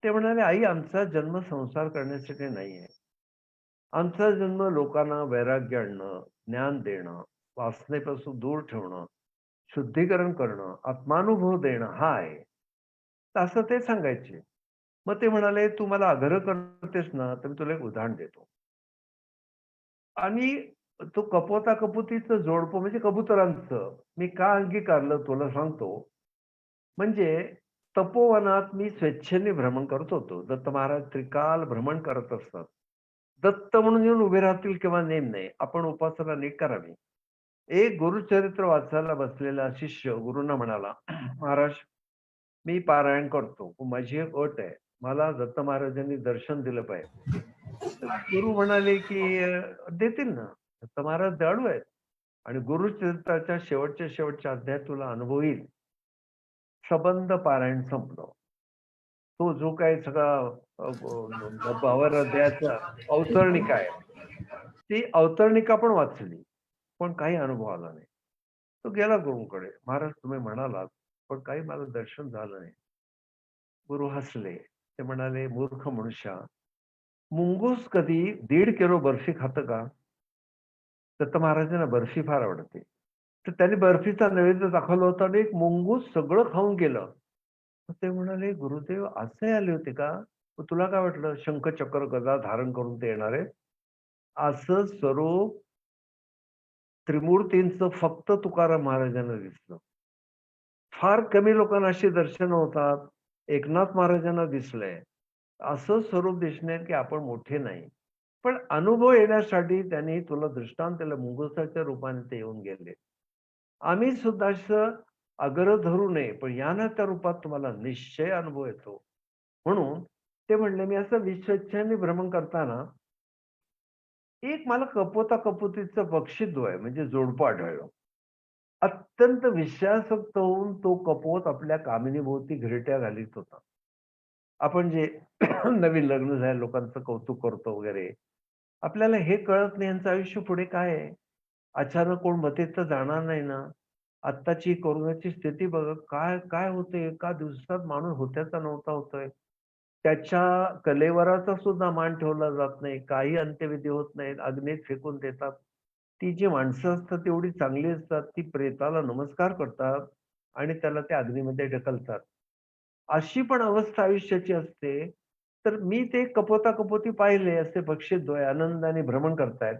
ते म्हणाले, "आई, आमचा जन्म संसार करण्यासाठी नाहीये. आमचा जन्म लोकांना वैराग्य आणणं, ज्ञान देणं, वासनेपासून दूर ठेवणं, शुद्धीकरण करणं, आत्मानुभव देणं हा आहे." तर असं ते सांगायचे. मग ते म्हणाले, "तू मला आग्रह करतेस ना, तर मी तुला एक उदाहरण देतो." आणि तो कपोता-कपोतीचं जोडपं म्हणजे कबुतरांचं मी का अंगीकारलं तुला सांगतो. म्हणजे तपोवनात मी स्वेच्छेने भ्रमण करत होतो. दत्त महाराज त्रिकाल भ्रमण करत असतात. दत्त म्हणून येऊन उभे राहतील किंवा नेम नाही. आपण उपासना नीट करावी. एक गुरुचरित्र वाचायला बसलेला शिष्य गुरूंना म्हणाला, महाराज, मी पारायण करतो, पण माझी एक अट आहे. मला दत्त महाराजांनी दर्शन दिलं पाहिजे. तर गुरु म्हणाले, की देतील ना. दत्त महाराज दयाळू आहेत आणि गुरुचरित्राच्या शेवटच्या अध्यायात तुला अनुभव येईल. सबंध पारायण संपलं. तो जो काही सगळा 52 अध्यायाचा अवतरणिका आहे, ती अवतरणिका पण वाचली, पण काही अनुभव आला नाही. तो गेला गुरूंकडे. "महाराज, तुम्ही म्हणालात, पण काही मला दर्शन झालं नाही." गुरु हसले. ते म्हणाले, "मूर्ख मनुष्या, मुंगूस कधी 1.5 किलो बर्फी खातं का?" दत्त महाराजांना बर्फी फार आवडते. तर त्यांनी बर्फीचा नैवेद्य दाखवला होता आणि एक मुंगूस सगळं खाऊन गेलं. तर ते म्हणाले, "गुरुदेव असे आले होते का? मग तुला काय वाटलं शंख, चक्र, गदा धारण करून ते येणार आहेत?" असं स्वरूप त्रिमूर्तींचं फक्त तुकाराम महाराजांना दिसलं. फार कमी लोकांना अशी दर्शनं होतात. एकनाथ महाराजांना दिसलंय. असं स्वरूप दिसण्यात की आपण मोठे नाही. पण अनुभव येण्यासाठी त्यांनी तुला दृष्टांत दिलं, मुंगसाच्या रूपाने ते येऊन गेले. आम्ही सुद्धा असं अग्र धरू नये, पण या ना त्या रूपात तुम्हाला निश्चय अनुभव येतो. म्हणून ते म्हणले, मी असं विश्वेच्छेने भ्रमण करताना एक मला कपोता-कपोतीचं बक्षीद्वय म्हणजे जोडपं आढळलं. अत्यंत विषयासक्त होऊन तो कपोत आपल्या कामिनीभोवती घिरट्या घालीत होता. आपण जे नवीन लग्न झालेल्या लोकांचं कौतुक करतो वगैरे. आपल्याला हे कळत नाही यांचं आयुष्य पुढे काय आहे? अचानक कोण मतेत तर जाणार नाही ना? आत्ताची कोरोनाची स्थिती बघा, काय काय होतंय? एका दिवसात माणूस होत्याचा नव्हता होतोय. त्याच्या कलेवराचा सुद्धा मान ठेवला जात नाही. काही अंत्यविधी होत नाहीत. अग्नीत फेकून देतात. ती जी माणसं असतात तेवढी चांगली असतात. ती प्रेताला नमस्कार करतात आणि त्याला त्या अग्नीमध्ये ढकलतात. अशी पण अवस्था आयुष्याची असते. तर मी ते कपोता-कपोती पाहिले असे बक्षीसद्वय आनंदाने भ्रमण करतायत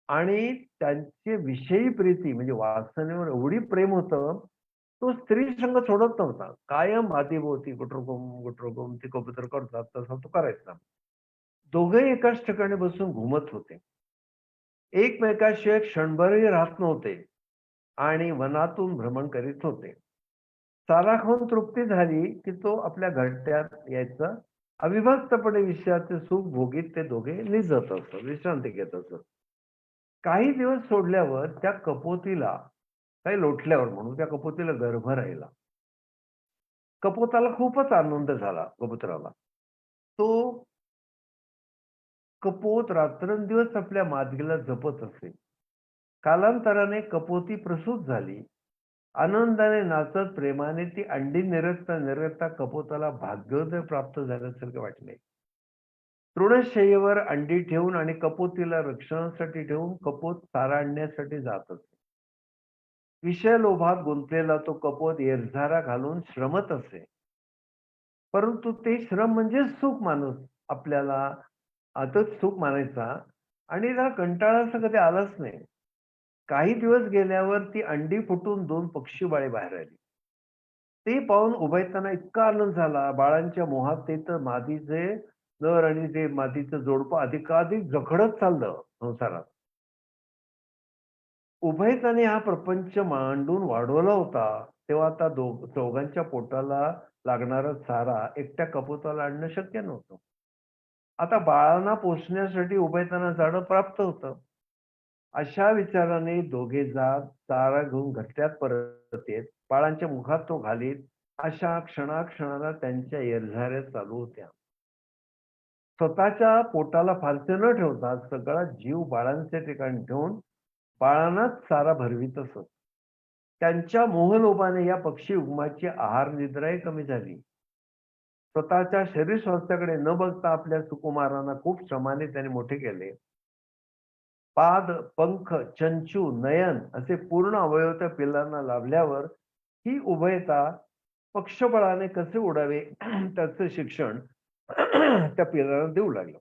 आणि त्यांचे विषयी प्रीती म्हणजे वासनेवर एवढी प्रेम होतं, तो स्त्री संग सोडत नव्हता. कायम अवतीभोवती गुटरुगम ते कबूतर करतात तसा तो करायचा. दोघंही एकाच ठिकाणी बसून घुमत होते. एकमेकाशिवाय क्षणभरही राहत नव्हते आणि वनातून भ्रमण करीत होते. चारा खाऊन तृप्ती झाली, की तो आपल्या घरट्यात यायचा. अविभक्तपणे विषयाचे सुख भोगीत ते दोघे निजत असत, विश्रांती घेत असत. काही दिवस सोडल्यावर त्या कपोतीला, काही लोटल्यावर म्हणून त्या कपोतीला गर्भ राहिला. कपोताला खूपच आनंद झाला कबुतराला. तो कपोत रात्रंदिवस आपल्या मादगीला जपत असे. कालांतराने कपोती प्रसूत झाली. आनंदाने नाचत प्रेमाने ती अंडी निरखता कपोताला भाग्योदय प्राप्त झाल्यासारखे वाटले. तृणशय्येवर अंडी ठेवून आणि कपोतीला रक्षणासाठी ठेवून कपोत चारा आणण्यासाठी जात असे. विषय लोभात गुंतलेला तो कपोत येरझारा घालून श्रमत असे. परंतु ते श्रम म्हणजे सुख माणूस आपल्याला आताच सुख मानायचा आणि त्याला कंटाळा असा कधी आलाच नाही. काही दिवस गेल्यावर ती अंडी फुटून 2 पक्षी बाळे बाहेर आली. ते पाहून उभयतांना इतका आनंद झाला. बाळांच्या मोहात ते तर मादीचे नर आणि ते मादीचं जोडपं अधिकाधिक जखडत चाललं संसारात. उभयतांनी हा प्रपंच मांडून वाढवला होता. तेव्हा आता चौघांच्या पोटाला लागणारा चारा एकट्या कपोताला आणणं शक्य नव्हतं. आता बाळांना पोसण्यासाठी उभयतांना जाणं प्राप्त होतं. अशा विचाराने दोघे जात चारा घेऊन घरट्यात परत येत, बाळांच्या मुखात तो घालीत, अशा क्षणाक्षणाला त्यांच्या येरझाऱ्या चालू होत्या. स्वतःच्या पोटाला फालते न ठेवता सगळा जीव बाळांच्या ठिकाणी ठेवून बाळांनाच चारा भरवीत असत. त्यांच्या मोहलोभाने या पक्षी उगमाची आहार निद्राही कमी झाली. स्वतःच्या शरीर स्वास्थ्याकडे न बघता आपल्या सुकुमारांना खूप श्रमाने त्याने मोठे केले. पाद, पंख, चंचू, नयन असे पूर्ण अवयव त्या पिल्लांना लाभल्यावर ही उभयता पक्षबळाने कसे उडावे त्याचं शिक्षण त्या पिल्लांना देऊ लागलं.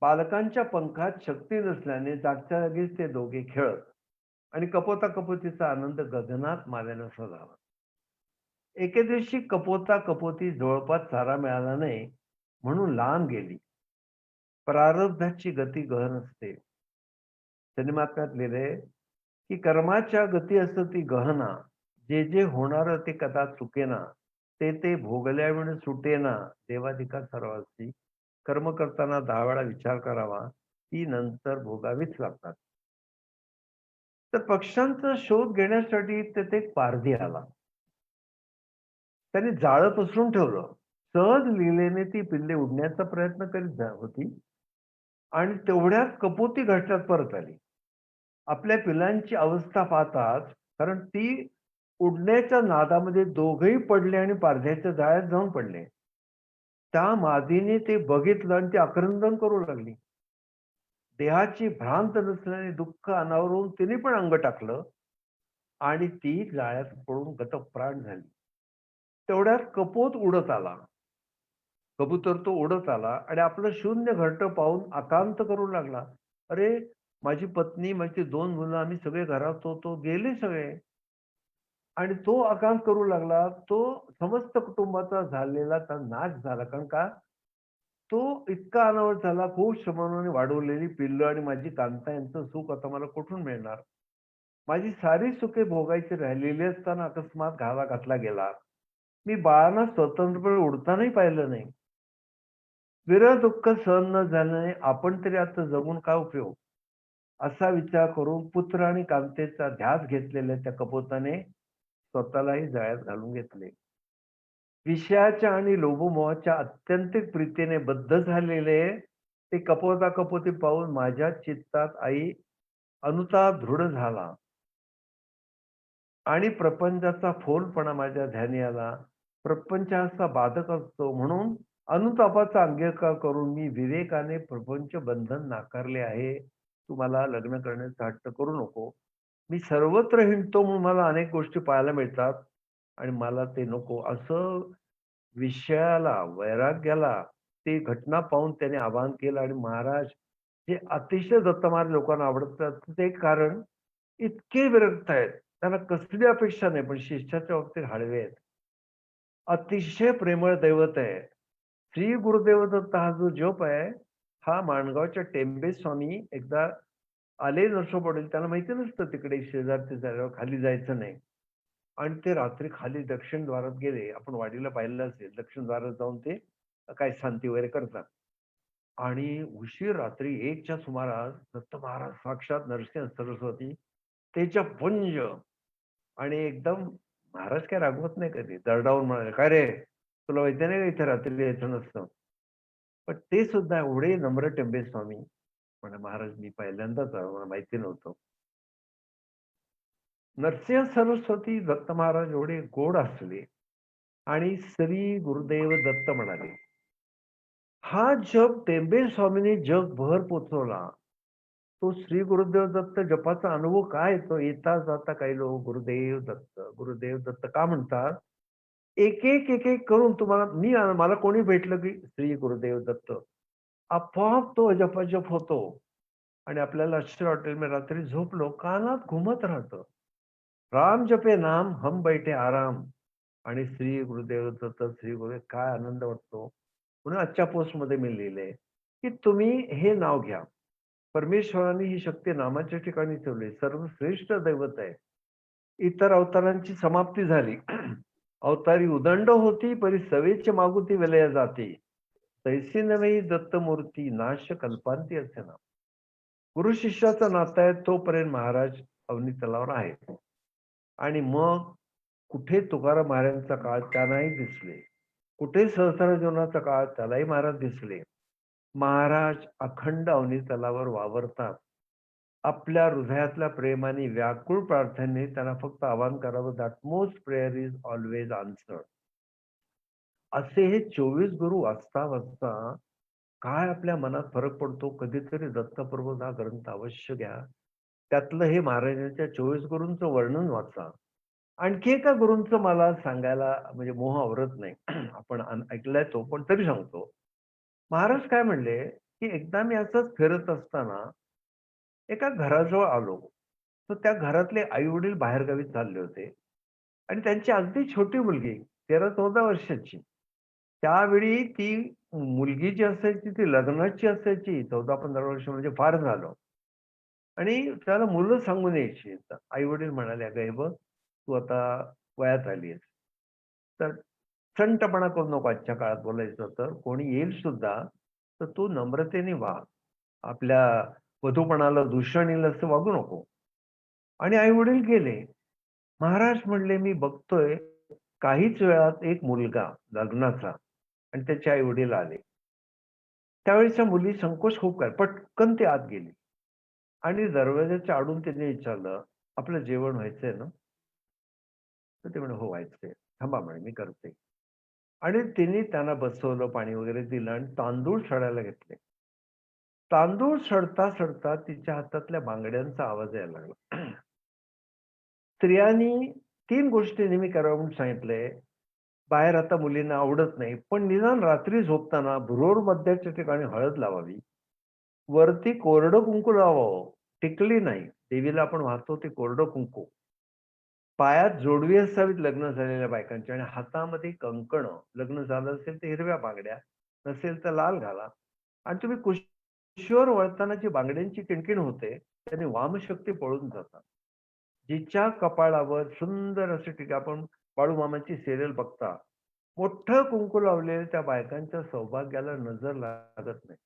बालकांच्या पंखात शक्ती नसल्याने जागच्या जागीच ते दोघे खेळत आणि कपोता-कपोतीचा आनंद गगनात मावेनासा झाला. एके दिवशी कपोता-कपोती जवळपास चारा मिळाला नाही म्हणून लांब गेली. प्रारब्धाची गती गहन असते. सिनेमात्म्यात लिहिलंय, की कर्माच्या गती असती गहना, जे जे होणार ते कदा चुकेना, ते ते भोगल्याविण सुटेना, देवाधिका सर्वांची. कर्म करताना 10 वेळा विचार करावा, ती नंतर भोगावीच लागतात. तर पक्ष्यांचा शोध घेण्यासाठी तेथे एक पारधी आला. त्याने जाळं पसरून ठेवलं. सहज लीलेने ती पिल्ले उडण्याचा प्रयत्न करीत होती आणि तेवढ्यात कपोती घरट्यात परत आली. आपल्या पिलांची अवस्था पाहताच, कारण ती उडण्याच्या नादामध्ये दोघंही पडले आणि पारध्याच्या जाळ्यात जाऊन पडले. त्या मादीने ते बघितलं आणि ती आक्रंदन करू लागली. देहाची भ्रांत नसल्याने दुःख अनावरून तिने पण अंग टाकलं आणि ती जाळ्यात पडून गतप्राण झाली. तेवढ्यात कपोत उडत आला. कबूतर तो उडत आला आणि आपलं शून्य घरटं पाहून आकांत करू लागला. अरे, माझी पत्नी, माझी 2 मुलं, आम्ही सगळे घरात होतो, गेले सगळे. आणि तो आकांत करू लागला. तो समस्त कुटुंबाचा झालेला त्या नाश झाला. कारण का? तो इतका अनावट झाला, खूप श्रमाने वाढवलेली पिल्लं आणि माझी कांता यांचं सुख आता मला कुठून मिळणार? माझी सारी सुखे भोगायची राहिलेली असताना अकस्मात घाला घातला गेला. मी बाळांना स्वतंत्रपणे उडतानाही पाहिलं नाही. विरह दुःख सहन न झाल्याने आपण तरी आता जगून काय उपयोग? असा विचार करून पुत्र आणि कांतेचा ध्यास घेतलेल्या त्या कपोताने स्वतःलाही जाळ्यात घालून घेतले. विषयाच्या आणि लोभमोहाच्या अत्यंतिक प्रीतीने बद्ध झालेले ते कपोता कपोती पाहून माझ्या चित्तात आई अनुताप दृढ झाला आणि प्रपंचाचा फोलपणा माझ्या ध्यानी आला. प्रपंच असा बाधक असतो म्हणून अनुतापाचा अंगीकार करून मी विवेकाने प्रपंच बंधन नाकारले आहे. तू मला लग्न करण्याचा हट्ट करू नको. मी सर्वत्र हिंडतो म्हणून मला अनेक गोष्टी पाहायला मिळतात आणि मला ते नको. असं विषयाला, वैराग्याला ती घटना पाहून त्याने आवाहन केलं आणि महाराज जे अतिशय दत्त महाराज लोकांना आवडतात ते कारण इतके विरक्त आहेत. त्यांना कसली अपेक्षा नाही, पण शिष्याच्या बाबतीत हळवे आहेत. अतिशय प्रेमळ दैवत आहे. श्री गुरुदेव दत्त हा जो जप आहे, हा माणगावच्या टेंबे स्वामी एकदा आले नरसोबावाडीला. त्यांना माहिती नसतं तिकडे शेजारचे झाल्यावर खाली जायचं नाही. आणि ते रात्री खाली दक्षिण द्वारात गेले. आपण वाडीला पाहिलेलं असेल. दक्षिण द्वारात जाऊन ते काय शांती वगैरे करतात. आणि उशीर रात्री 1च्या सुमारास दत्त महाराज साक्षात नरसिंह सरस्वती तेजपुंज आणि एकदम महाराज काय रागवत नाही कधी. दरडावून म्हणाले, "काय रे, तुला माहिती नाही का इथे रात्री यायचं नसतं?" पण ते सुद्धा एवढे नम्र टेंबे स्वामी म्हणे, "महाराज मी पहिल्यांदाच आलो, मला माहिती नव्हतं." नरसिंह सरस्वती दत्त महाराज एवढे गोड असले आणि श्री गुरुदेव दत्त म्हणाले. हा जप टेंबे स्वामींनी जगभर पोचवला. तो श्री गुरुदेव दत्त जपाचा अनुभव काय येतो? येता जाता काही लोक गुरुदेव दत्त, गुरुदेव दत्त का म्हणतात? एक एक करून तुम्हाला मला कोणी भेटलं की श्री गुरुदेव दत्त. आपोआप तो जप होतो आणि आपल्याला आश्चर्य वाटेल. मी रात्री झोपलो, कानात घुमत राहतं. राम जपे नाम, हम बैठे आराम आणि श्री गुरुदेव दत्त, श्री गुरुदेव. काय आनंद वाटतो. म्हणून आजच्या पोस्टमध्ये मी लिहिलंय, की तुम्ही हे नाव घ्या. परमेश्वराने ही शक्ती नामाच्या ठिकाणी ठेवली. सर्वश्रेष्ठ दैवत आहे. इतर अवतारांची समाप्ती झाली. अवतारी उदंड होती, परी सवेचे मागुती विलया जाती. तैसी नव्हे दत्तमूर्ती, नाश कल्पांती असेना. गुरु शिष्याचं नातं आहे तोपर्यंत महाराज अवनी तलावर आहेत. आणि मग कुठे तुकाराम महाराजांचा काळ त्यांनाही दिसले. कुठे सहस्त्रजीवनाचा काळ त्यालाही महाराज दिसले. महाराज अखंड अवनी तलावर वावरतात. आपल्या हृदयातल्या प्रेमाने व्याकुळ प्रार्थनेने त्यांना फक्त आवाहन करावं, that most prayer is always answered. असे हे 24 गुरु वाचता वाचता काय आपल्या मनात फरक पडतो. कधीतरी दत्तप्रबोध हा ग्रंथ अवश्य घ्या. त्यातलं हे महाराजांच्या 24 गुरूंचं वर्णन वाचा. आणखी एका गुरूंचं मला सांगायला म्हणजे मोह आवरत नाही. आपण ऐकलाय तो, पण तरी सांगतो. महाराज काय म्हणले, की एकदा मी असंच फिरत असताना एका घराजवळ आलो. तर त्या घरातले आई-वडील बाहेरगावी चालले होते आणि त्यांची अगदी छोटी मुलगी 13-14 वर्षाची. त्यावेळी ती मुलगी जी असायची ती लग्नाची असायची. 14-15 वर्ष म्हणजे फार झालं. आणि त्याला मुलं सांगून यायची. आई वडील म्हणाले, "अगं हे बघ, तू आता वयात आलीयस, तर संटपणा करू नको." आजच्या काळात बोलायचं तर कोणी येईल सुद्धा, तर तू नम्रतेने वाग. आपल्या वधूपणाला दूषण येईल असं वागू नको. आणि आई वडील गेले. महाराज म्हणले, "मी बघतोय काहीच वेळात एक मुलगा लग्नाचा आणि त्याचे आई वडील आले." त्यावेळेच्या मुली संकोच खूप काय पटकन ती आत गेली आणि दरवाजाच्या आडून तिने विचारलं, "आपलं जेवण व्हायचंय ना?" तर ते म्हणे, "हो व्हायचंय." "थांबा," म्हणे, "मी करते." आणि तिने त्यांना बसवलं, पाणी वगैरे दिलं आणि तांदूळ सडायला घेतले. तांदूळ सडता सडता तिच्या हातातल्या बांगड्यांचा आवाज यायला लागला. स्त्रियांनी 3 गोष्टी नेहमी कराव्या म्हणून सांगितलंय. बाहेर आता मुलींना आवडत नाही, पण निदान रात्री झोपताना भुरोर मध्याच्या ठिकाणी हळद लावावी. वरती कोरडं कुंकू लावावं. टिकली नाही. देवीला आपण वाहतो ते कोरडं कुंकू. पायात जोडवी असावीत लग्न झालेल्या बायकांची आणि हातामध्ये कंकणं. लग्न झालं असेल तर हिरव्या बांगड्या, नसेल तर लाल घाला. आणि तुम्ही कुशीवर वळताना जी बांगड्यांची किणकिण होते, त्याने वामशक्ती पळून जातात. जिच्या कपाळावर सुंदर असे टिके आपण बाळूमामाची सिरियल बघता. मोठं कुंकू लावलेल्या त्या बायकांच्या सौभाग्याला नजर लागत नाही.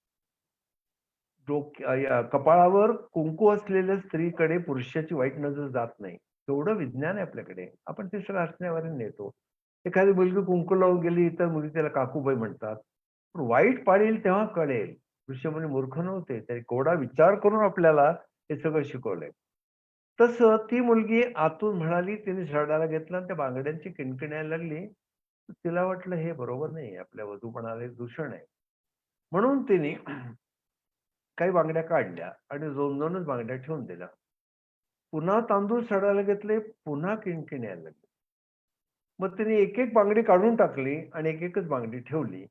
कपाळावर कुंकू असलेल्या स्त्रीकडे पुरुषाची वाईट नजर जात नाही. तेवढं विज्ञान आहे आपल्याकडे. आपण तिसऱ्या असण्यावरून नेतो. एखादी मुलगी कुंकू लावून गेली, इतर मुली त्याला काकूबाई म्हणतात. पण वाईट पाळी येईल तेव्हा कळेल. ऋषीमुनी मूर्ख नव्हते. त्यांनी कोरडा विचार करून आपल्याला हे सगळं शिकवलंय. तसं ती मुलगी आतून म्हणाली, तिने रडायला घेतलं आणि त्या बांगड्यांची किणकिण यायला लागली. तिला वाटलं हे बरोबर नाही. आपल्या वधूपणाला एक दूषण आहे. म्हणून तिने काही बांगड्या काढल्या आणि 2-2च बांगड्या ठेवून दिल्या. पुन्हा तांदूळ सडायला घेतले, पुन्हा किणकिण यायला लागली. मग तिने एक-एक बांगडी काढून टाकली आणि एक-एकच बांगडी ठेवली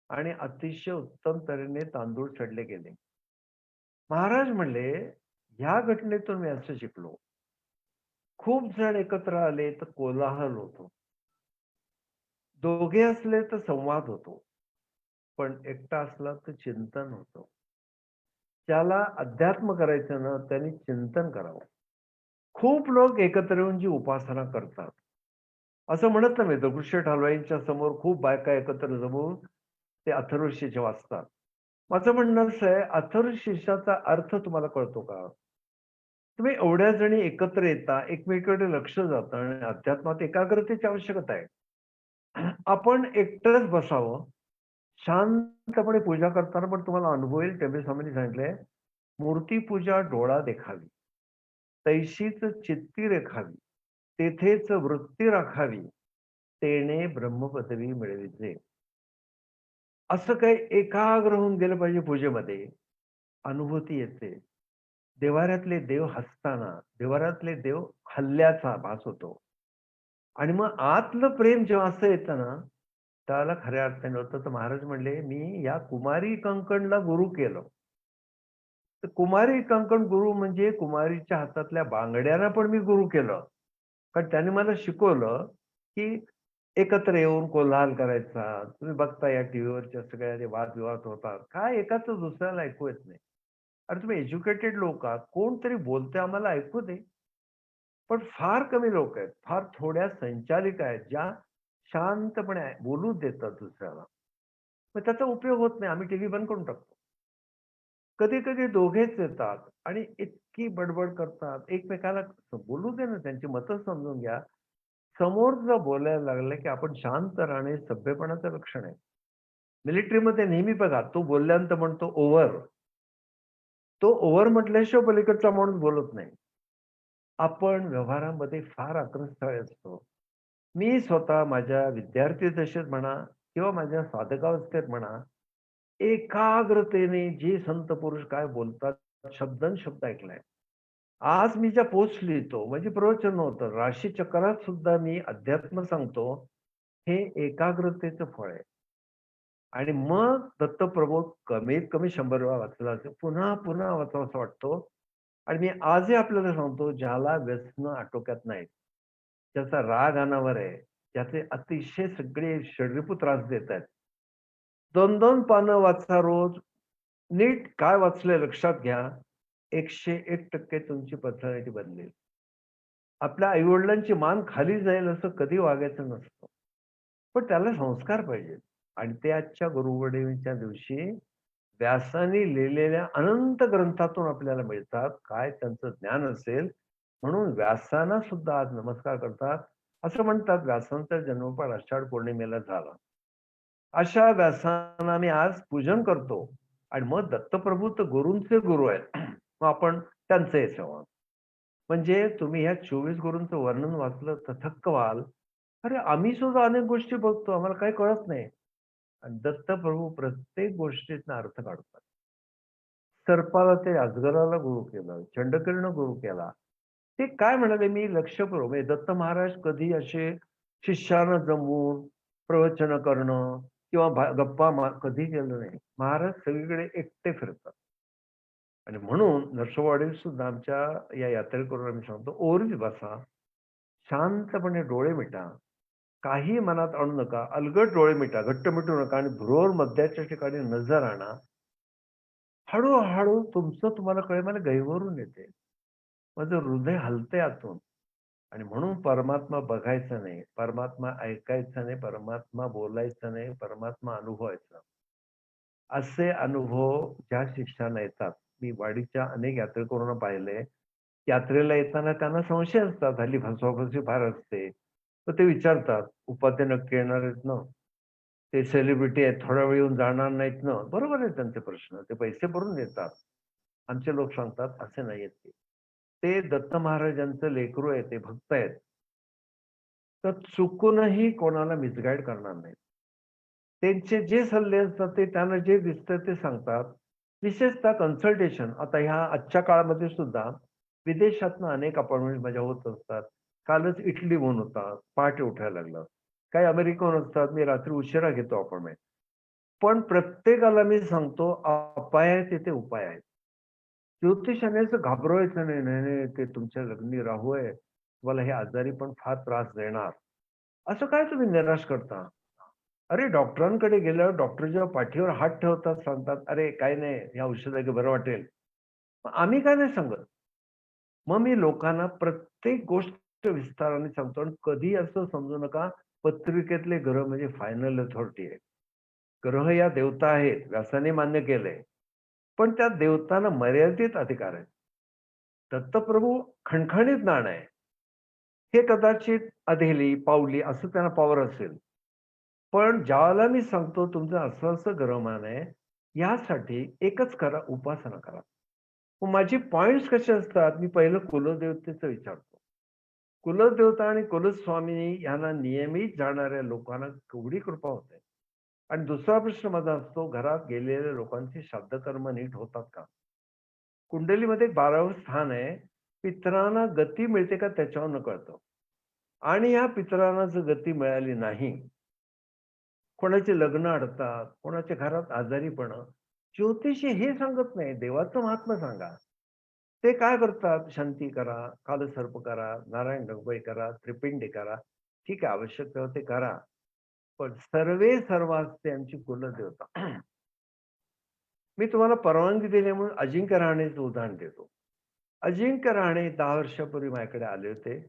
आणि अतिशय उत्तम तऱ्हेने तांदूळ सडले गेले. महाराज म्हणले, "ह्या घटनेतून मी असं शिकलो, खूप जण एकत्र आले तर कोलाहल होतो. दोघे असले तर संवाद होतो. पण एकटा असला तर चिंतन होतं. ज्याला अध्यात्म करायचं ना, त्यांनी चिंतन करावं. खूप लोक एकत्र येऊन जी उपासना करतात. असं म्हणत नाही मी दगडूशेठ हलवाईंच्या समोर खूप बायका एकत्र जमून ते अथर्वशीर्ष वाचतात. माझं म्हणणं असं आहे, अथर्वशीर्षाचा अर्थ तुम्हाला कळतो का? तुम्ही एवढ्या जणी एकत्र येता, एकमेकांकडे लक्ष जातं आणि अध्यात्मात एकाग्रतेची आवश्यकता आहे. आपण एकटंच बसावं, शांतपणे पूजा करताना पण तुम्हाला अनुभव येईल. टेंबे स्वामींनी सांगितलंय, मूर्तीपूजा डोळा देखावी, तैशीच चित्ती रेखावी, तेथेच वृत्ती राखावी, तेणे ब्रह्मपदवी मिळविते. असं काही एकाग्र होऊन गेलं पाहिजे पूजेमध्ये. अनुभूती येते. देव्हाऱ्यातले देव हसताना, देव्हाऱ्यातले देव हलल्याचा भास होतो. आणि मग आतलं प्रेम जेव्हा असं येतं ना, त्याला खऱ्या अर्थाने होतं. तर महाराज म्हणले, "मी या कुमारी कंकणला गुरु केलं." तर कुमारी कंकण गुरु म्हणजे कुमारीच्या हातातल्या बांगड्यांना पण मी गुरु केलं. कारण त्याने मला शिकवलं, की एकत्र येऊन कोलाहल करायचा. तुम्ही बघता या टीव्हीवरच्या सगळ्या ते वादविवाद होतात. काय एकाचं दुसऱ्याला ऐकू येत नाही. अरे तुम्ही एज्युकेटेड लोक आहात. कोणतरी बोलतंय आम्हाला ऐकू दे. पण फार कमी लोक आहेत. फार थोड्या संचालिका आहेत, ज्या शांतपणे बोलू देतात दुसऱ्याला. मग त्याचा उपयोग होत नाही. आम्ही टीव्ही बंद करून टाकतो. कधी-कधी दोघेच येतात आणि इतकी बडबड करतात. एकमेकाला बोलू दे ना, त्यांची मतं समजून घ्या. समोरचं बोलायला लागलं, की आपण शांत राहणे सभ्यपणाचं लक्षण आहे. मिलिटरीमध्ये नेहमी बघा, तो बोलल्यानंतर म्हणतो ओव्हर. तो ओव्हर म्हटल्याशिवाय पलीकडचा माणूस बोलत नाही. आपण व्यवहारामध्ये फार आक्रस्ताळी असतो. मी स्वतः माझ्या विद्यार्थी दशेत म्हणा किंवा माझ्या साधकावस्थेत म्हणा, एकाग्रतेने जे संत पुरुष काय बोलतात, शब्दनशब्द ऐकलाय. आज मी ज्या पोस्ट लिहितो, म्हणजे प्रवचन नव्हतं. राशीचक्रात सुद्धा मी अध्यात्म सांगतो. हे एकाग्रतेचं फळ आहे. आणि मग दत्तप्रबोध कमीत कमी 100 वेळा वाचला असेल. पुन्हा-पुन्हा वाचावासा वाटतो. आणि मी आजही आपल्याला सांगतो, ज्याला व्यसनं आटोक्यात नाहीत, ज्याचा राग अनावर आहे, ज्याचे अतिशय सगळे षड्रिपू त्रास देत आहेत. 2-2 पानं वाचा रोज. नीट काय वाचलंय लक्षात घ्या. 101% तुमची पर्सनॅलिटी बदलेल. आपल्या आई-वडिलांची मान खाली जाईल असं कधी वागायचं नसतं. पण त्याला संस्कार पाहिजेत आणि ते आजच्या गुरुपौर्णिमेच्या दिवशी व्यासाने लिहिलेल्या अनंत ग्रंथातून आपल्याला मिळतात. काय त्यांचं ज्ञान असेल म्हणून व्यासांना सुद्धा आज नमस्कार करतात. असं म्हणतात व्यासांचा जन्मपाठ आषाढ पौर्णिमेला झाला. अशा व्यासांना आम्ही आज पूजन करतो आणि मग दत्तप्रभू तर गुरूंचे गुरु आहेत. मग आपण त्यांचं याच्यावर. म्हणजे तुम्ही ह्या 24 गुरूंचं वर्णन वाचलं तर थक्क व्हाल. अरे, आम्ही सुद्धा अनेक गोष्टी बघतो, आम्हाला काही कळत नाही. आणि दत्तप्रभू प्रत्येक गोष्टीतनं अर्थ काढतात. सर्पाला ते अजगराला गुरु केलं, चंडकीनं गुरु केला. ते काय म्हणाले मी लक्षपूर्वक म्हणजे दत्त महाराज कधी असे शिष्यानं जमवून प्रवचन करणं किंवा गप्पा कधी केलं नाही. महाराज सगळीकडे एकटे फिरतात. आणि म्हणून नरसोबावाडीत सुद्धा आमच्या या यात्रेकरूंना मी सांगतो, ओरीत बसा, शांतपणे डोळे मिटा, काही मनात आणू नका, अलगद डोळे मिटा, घट्ट मिटू नका आणि भ्रुवर मध्याच्या ठिकाणी नजर आणा. हळू तुमचं तुम्हाला कळेल मला गहिवरून येते. माझं हृदय हलतंय आतून. आणि म्हणून परमात्मा बघायचा नाही, परमात्मा ऐकायचा नाही, परमात्मा बोलायचा नाही, परमात्मा अनुभवायचा. असे अनुभव ज्या शिष्याला येतात, मी वाडीच्या अनेक यात्रेकरूंना पाहिले. यात्रेला येताना त्यांना संशय असतात, हल्ली फसवाफसवी फार असते. तर ते विचारतात, "उपाध्ये नक्की येणार आहेत ना? ते सेलिब्रिटी आहेत, थोडा वेळ येऊन जाणार नाहीत ना?" बरोबर आहे त्यांचे प्रश्न. ते पैसे भरून येतात. आमचे लोक सांगतात, "असे नाहीयेत ते. ते दत्त महाराजांचं लेकरू आहे, ते भक्त आहेत. तर चुकूनही कोणाला मिसगाईड करणार नाहीत. त्यांचे जे सल्ले असतात ते त्यांना जे दिसतं ते सांगतात. विशेषतः कन्सल्टेशन आता ह्या आजच्या काळामध्ये सुद्धा विदेशातनं अनेक अपॉइंटमेंट माझ्या होत असतात. कालच इटलीहून होता, पहाटे उठायला लागलं. काही अमेरिकन असतात, मी रात्री उशिरा घेतो अपॉइंटमेंट. पण प्रत्येकाला मी सांगतो, अपाय आहे तिथे उपाय आहेत. ज्योतिषाने असं घाबरवायचं नाही. नाही, नाही, ते तुमच्या लग्नी राहू आहे. तुम्हाला हे आजारी पण फार त्रास देणार. असं काय तुम्ही निराश करता? अरे, डॉक्टरांकडे गेल्यावर डॉक्टर जेव्हा पाठीवर हात ठेवतात, सांगतात, "अरे, काही नाही, या औषधा घे बरं वाटेल." मग आम्ही का नाही सांगत? मग मी लोकांना प्रत्येक गोष्ट विस्ताराने सांगतो आणि कधी असं समजू नका, पत्रिकेतले ग्रह म्हणजे फायनल अथॉरिटी आहे. ग्रह या देवता आहेत, व्यासाने मान्य केलंय. पण त्या देवतांना मर्यादित अधिकार आहेत. दत्तप्रभू खणखणीत नाणं आहे. हे कदाचित अधेली, पावली असं त्यांना पॉवर असेल. पण ज्यावेळेला मी सांगतो तुमचं असं-असं ग्रहमान आहे, यासाठी एकच करा, उपासना करा. मग माझी पॉइंट्स कसे असतात, मी पहिलं कुलदेवतेचं विचारतो. कुलदेवता आणि कुलस्वामिनी यांना नियमित जाणाऱ्या लोकांना केवढी कृपा होते. आणि दुसरा प्रश्न माझा असतो, घरात गेलेल्या लोकांची श्राद्धकर्म नीट होतात का? कुंडलीमध्ये 12वं स्थान आहे. पितरांना गती मिळते का त्याच्यावरनं कळतं. आणि या पितरांना जर गती मिळाली नाही, कोणाचे लग्न अडतात, कोणाच्या घरात आजारीपणं. ज्योतिषी हे सांगत नाही, देवाचं महात्म्य सांगा. ते काय करतात? शांती करा, कालसर्प करा, नारायण ढगबळी करा, त्रिपिंडी करा. ठीक आहे, आवश्यक तेव्हा ते करा. पण सर्वे सर्वास्ते आमची कुलदेवता. मी तुम्हाला परवानगी दिली म्हणून अजिंक्य रहाणेचं उदाहरण देतो. अजिंक्य राहणे 10 वर्षापूर्वी माझ्याकडे आले होते.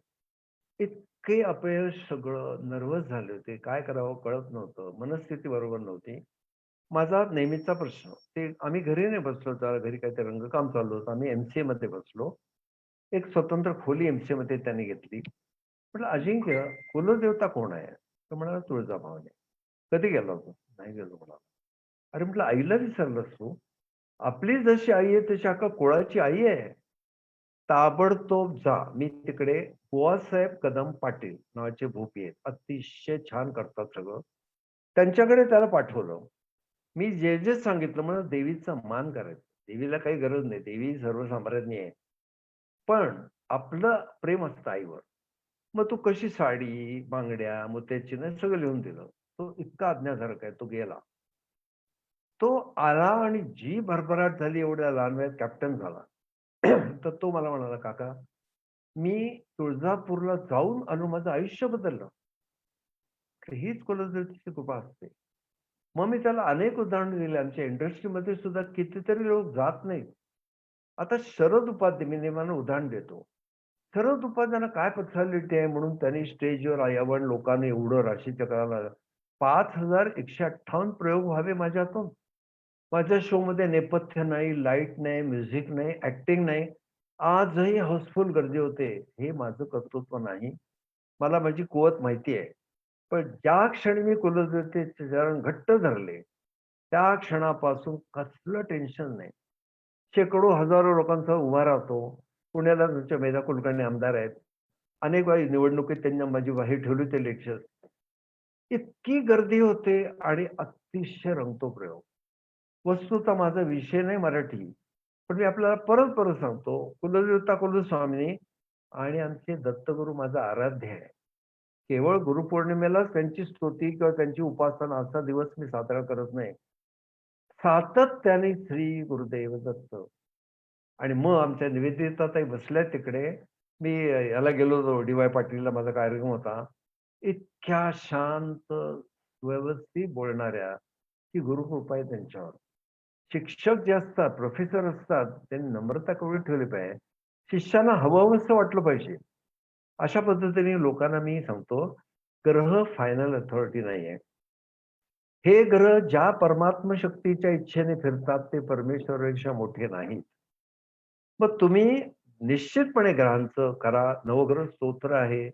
इतके अपयश सगळं नर्व्हस झाले होते. काय करावं कळत नव्हतं. मनस्थिती बरोबर नव्हती. माझा नेहमीचा प्रश्न, ते आम्ही घरी नाही बसलो, जरा घरी काहीतरी रंगकाम चालू होतं. आम्ही एम-सी-एमध्ये बसलो. एक स्वतंत्र खोली एम-सी-एमध्ये त्यांनी घेतली. म्हटलं, "अजिंक्य, कुलदेवता कोण आहे?" तो म्हणाला, "तुळजाभवानी." "कधी गेला होता?" "नाही गेलो" म्हणाला. अरे म्हटलं, "आईला विसरलास तू? आपली जशी आई आहे तशी अख्खा कुळाची आई आहे. ताबडतोब जा." मी तिकडे बुवासाहेब कदम पाटील नावाचे भोपी आहेत. अतिशय छान करतात सगळं. त्यांच्याकडे त्याला पाठवलं. मी जे सांगितलं मला देवीचा मान करायचा. देवीला काही गरज नाही. देवी सर्वसामान्य आहे. पण आपलं प्रेम असतं आईवर. मग तू कशी साडी, बांगड्या, मोत्याची नाही सगळं लिहून दिलं. तो इतका आज्ञाधारक आहे. तो गेला. तो आला आणि जी भरभराट झाली एवढ्या लहान वयात कॅप्टन झाला. तर तो मला म्हणाला, "काका, मी तुळजापूरला जाऊन आलो. माझं आयुष्य बदललं." तर हीच कुलदेवतेची कृपा असते. मग मी त्याला अनेक उदाहरणं दिली. आमच्या इंडस्ट्रीमध्ये सुद्धा कितीतरी लोक जात नाहीत. आता शरद उपाध्ये मी नेमानं उदाहरण देतो. शरद उपाध्यायांना काय पर्सनॅलिटी आहे म्हणून त्यांनी स्टेजवर यावं लोकांनी एवढं राशीचक्राला 5,158 प्रयोग व्हावे माझ्या हातून. माझ्या शोमध्ये नेपथ्य नाही, लाईट नाही, म्युझिक नाही, ॲक्टिंग नाही. आजही हाऊसफुल गर्दी होते. हे माझं कर्तृत्व नाही. मला माझी कुवत माहिती आहे. पण ज्या क्षणी मी कुलदेवतेचे चरण घट्ट धरले, त्या क्षणापासून कसलं टेन्शन नाही. शेकडो, हजारो लोकांचा उभा राहतो. पुण्याला तुमच्या मेधा कुलकर्णी आमदार आहेत. अनेक वेळा निवडणुकीत त्यांनी माझी हे ठेवली होते लेक्चर. इतकी गर्दी होते आणि अतिशय रंगतो प्रयोग. वस्तुतः माझा विषय नाही मराठी. पण मी आपल्याला परत परत सांगतो, कुलदेवता कुलस्वामिनी आणि आमचे दत्तगुरू माझा आराध्य आहे. केवळ गुरुपौर्णिमेलाच त्यांची स्तुती किंवा त्यांची उपासना असा दिवस मी साजरा करत नाही. सातत्याने श्री गुरुदेव दत्त आणि मग आमच्या निवेदिताताई बसल्या तिकडे. मी याला गेलो होतो डी.वाय. पाटीलला माझा कार्यक्रम होता. इतक्या शांत, व्यवस्थित बोलणाऱ्या, की गुरुकृपा आहे त्यांच्यावर. शिक्षक जे असतात, प्रोफेसर असतात, त्यांनी नम्रता केवढी ठेवली पाहिजे. शिष्याला हवंसं वाटलं पाहिजे. अशा पद्धतीने लोकांना मी सांगतो, ग्रह फायनल अथॉरिटी नाहीये. हे ग्रह ज्या परमात्म शक्तीच्या इच्छेने फिरतात ते परमेश्वरापेक्षा मोठे नाहीत. मग तुम्ही निश्चितपणे ग्रहांचं करा. नवग्रह स्तोत्र आहे.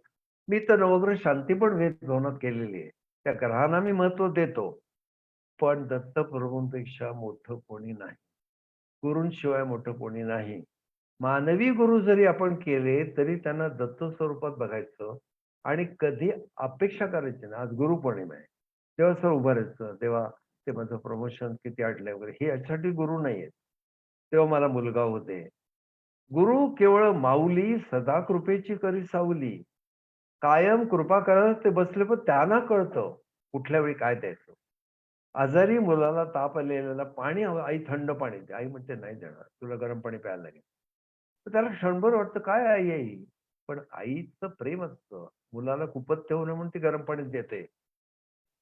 मी तर नवग्रह शांती पण वेद भवनात केलेली आहे. त्या ग्रहांना मी महत्व देतो. पण दत्तप्रभूंपेक्षा मोठं कोणी नाही. गुरूंशिवाय मोठं कोणी नाही. मानवी गुरु जरी आपण केले तरी त्यांना दत्त स्वरूपात बघायचं आणि कधी अपेक्षा करायची नाही. आज गुरुपौर्णिमा आहे. तेव्हा सर उभं राहायचं. तेव्हा ते माझं प्रमोशन किती अडलंय वगैरे हे याच्यासाठी गुरु नाहीयेत. तेव्हा मला मुलगा होते. गुरु केवळ माऊली सदा कृपेची करी सावली. कायम कृपा करत ते बसले पण त्यांना कळतं कुठल्या वेळी काय द्यायचं. आजारी मुलाला ताप आलेल्याला पाणी हवं, आई थंड पाणी दे. आई म्हणते नाही देणार, तुला गरम पाणी प्यायला लागेल. तर त्याला क्षणभर वाटतं काय आई आई, पण आईचं प्रेम असतं. मुलाला कुपत ठेवू नये म्हणून ती गरम पाणी देते.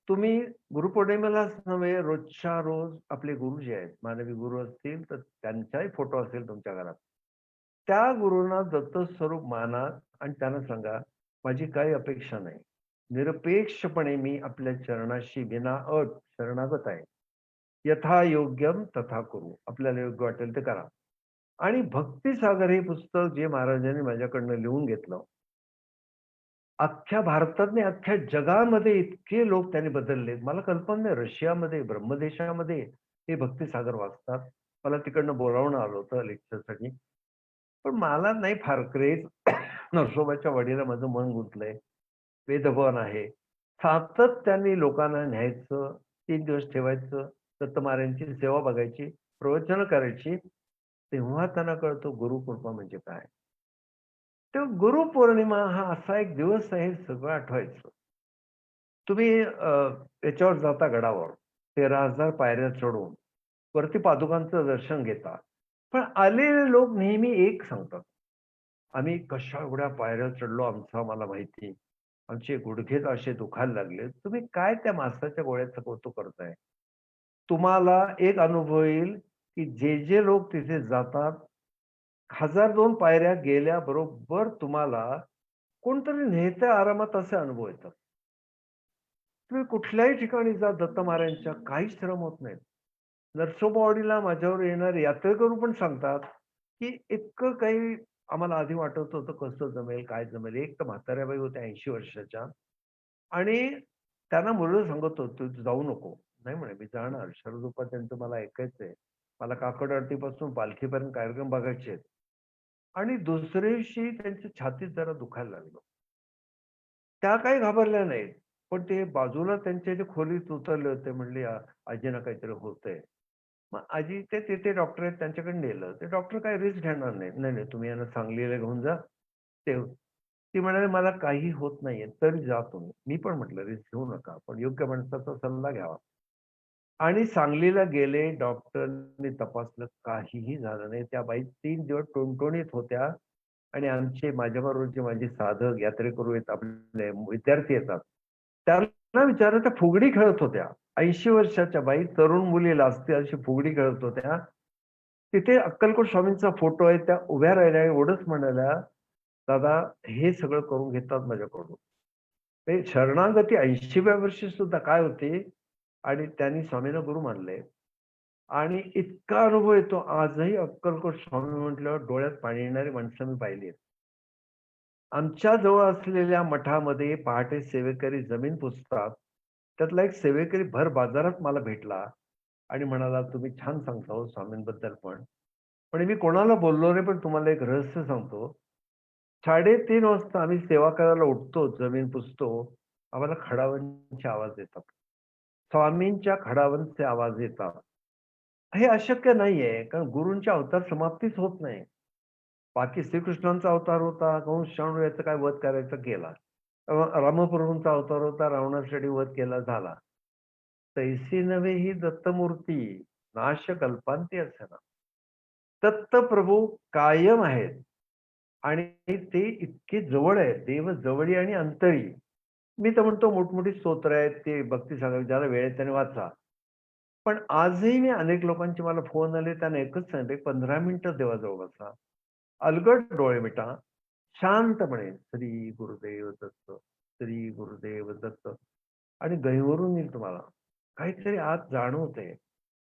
तुम्ही गुरुपौर्णिमेलाच नव्हे रोजच्या रोज आपले गुरु जे आहेत, मानवी गुरु असतील तर त्यांचाही फोटो असेल तुमच्या घरात. त्या गुरूंना दत्त स्वरूप माना आणि त्यांना सांगा, माझी काही अपेक्षा नाही. निरपेक्षपणे मी आपल्या चरणाशी विना अट शरणागत आहे. यथा योग्यम तथा करू. आपल्याला योग्य वाटेल ते करा. आणि भक्तिसागर हे पुस्तक जे महाराजांनी माझ्याकडनं लिहून घेतलं, अख्ख्या भारतात नाही अख्ख्या जगामध्ये इतके लोक त्यांनी बदलले. मला कल्पना नाही रशियामध्ये, ब्रह्मदेशामध्ये हे भक्तिसागर वाचतात. मला तिकडनं बोलावणं आलं होतं लेक्चरसाठी. पण मला नाही फार क्रेज. नरसोबाच्या वाडीला माझं मन गुंतलंय. वेदभवन आहे. सातत्याने लोकांना न्यायचं, 3 दिवस ठेवायचं, दत्त महाराजांची सेवा बघायची, प्रवचनं करायची. तेव्हा त्यांना कळतं गुरुकृपा म्हणजे काय. तेव्हा गुरुपौर्णिमा हा असा एक दिवस आहे, हे सगळं आठवायचं. तुम्ही याच्यावर जाता गडावर, 13,000 पायऱ्या चढून, वरती पादुकांचं दर्शन घेता. पण आलेले लोक नेहमी एक सांगतात, "आम्ही कशा एवढ्या पायऱ्या चढलो आमचं आम्हाला माहिती. आमचे गुडघेच असे दुखायला लागले." तुम्ही काय त्या माणसाच्या गोळ्याचं कौतुक करताय? तुम्हाला एक अनुभव येईल, की जे लोक तिथे जातात, 1000-2 पायऱ्या गेल्याबरोबर तुम्हाला कोणतरी नेत्या आरामात असे अनुभव येतात. तुम्ही कुठल्याही ठिकाणी जा दत्त महाराजांच्या काहीच श्रम होत नाहीत. नरसोबावाडीला माझ्यावर येणारे यात्रेकरू पण सांगतात, की इतकं काही आम्हाला आधी वाटत होतं कसं जमेल, काय जमेल. एक तर म्हाताऱ्या बाई होत्या 80 वर्षाच्या आणि त्यांना मुलं सांगत होतो, "तू जाऊ नको." नाही म्हणे, "मी जाणार. शरद उपाध्यायांचं मला ऐकायचंय. मला काकड आरतीपासून पालखीपर्यंत कार्यक्रम बघायचे आहेत." आणि दुसऱ्या दिवशी त्यांच्या छातीत जरा दुखायला लागलं. त्या काही घाबरल्या नाहीत. पण ते बाजूला त्यांच्या जे खोलीत उतरले होते म्हणले, आजींना काहीतरी होतंय." मग आजी ते तिथे डॉक्टर आहेत त्यांच्याकडे नेलं. ते डॉक्टर काही रिस्क घेणार नाहीत. "नाही, नाही तुम्ही यांना सांगलीला घेऊन जा." ते ती म्हणाले, "मला काही होत नाहीये, तरी जा तुम्ही." मी पण म्हटलं, "रिस्क घेऊ नका, पण योग्य माणसाचा सल्ला घ्यावा." आणि सांगलीला गेले, डॉक्टरनी तपासलं, काहीही झालं नाही. त्या बाई 3 दिवस टणटणीत होत्या आणि आमचे माझ्याबरोबर जे माझे साधक, यात्रेकरू आहेत, आपले विद्यार्थी येतात. त्यांना विचारा त्या फुगडी खेळत होत्या. 80 वर्षाच्या बाई तरुण मुली लाजतील अशी फुगडी खेळत होत्या. तिथे अक्कलकोट स्वामींचा फोटो आहे. त्या उभ्या राहिल्या आणि एवढंच म्हणाल्या, "दादा हे सगळं करून घेतात माझ्याकडून." ते शरणागती 80व्या वर्षी सुद्धा काय होते आणि त्यांनी स्वामींना गुरु मानले आणि इतका अनुभव येतो आजही अक्कलकोट स्वामी म्हटल्यावर डोळ्यात पाणी येणारी माणसं मी पाहिली आहेत. आमच्या जवळ असलेल्या मठामध्ये पहाटे सेवेकरी जमीन पुसतात. त्यातला एक सेवेकरी भर बाजारात मला भेटला आणि म्हणाला, "तुम्ही छान सांगता हो स्वामींबद्दल पण." पण मी कोणाला बोललो नाही, पण तुम्हाला एक रहस्य सांगतो. 3:30 वाजता आम्ही सेवा करायला उठतो, जमीन पुसतो. आम्हाला खडावांचे आवाज येतात. स्वामींच्या खडावांचे आवाज येतात. हे अशक्य नाहीये, कारण गुरूंच्या अवतार समाप्तीच होत नाही. बाकी श्रीकृष्णांचा अवतार होता, कंस शाणू याचा काय वध करायचा केला. रामप्रभूंचा अवतार होता, रावणासाठी वध केला झाला. तैसी नव्हे ही दत्तमूर्ती, नाश कल्पांती असेना. दत्तप्रभू कायम आहेत आणि ते इतके जवळ आहेत. देव जवळी आणि अंतरी. मी तर म्हणतो मोठमोठी स्तोत्र आहेत, ते भक्ती सांगा ज्याला वेळ आहे त्याने वाचा. पण आजही मी अनेक लोकांचे मला फोन आले, त्यांना एकच सांगितले, 15 मिनिटं देवाजवळ बसा. अलगद डोळे मिटा. शांतपणे श्री गुरुदेव दत्त, श्री गुरुदेव दत्त आणि गहिवरून येईल तुम्हाला. काहीतरी आत जाणवतंय.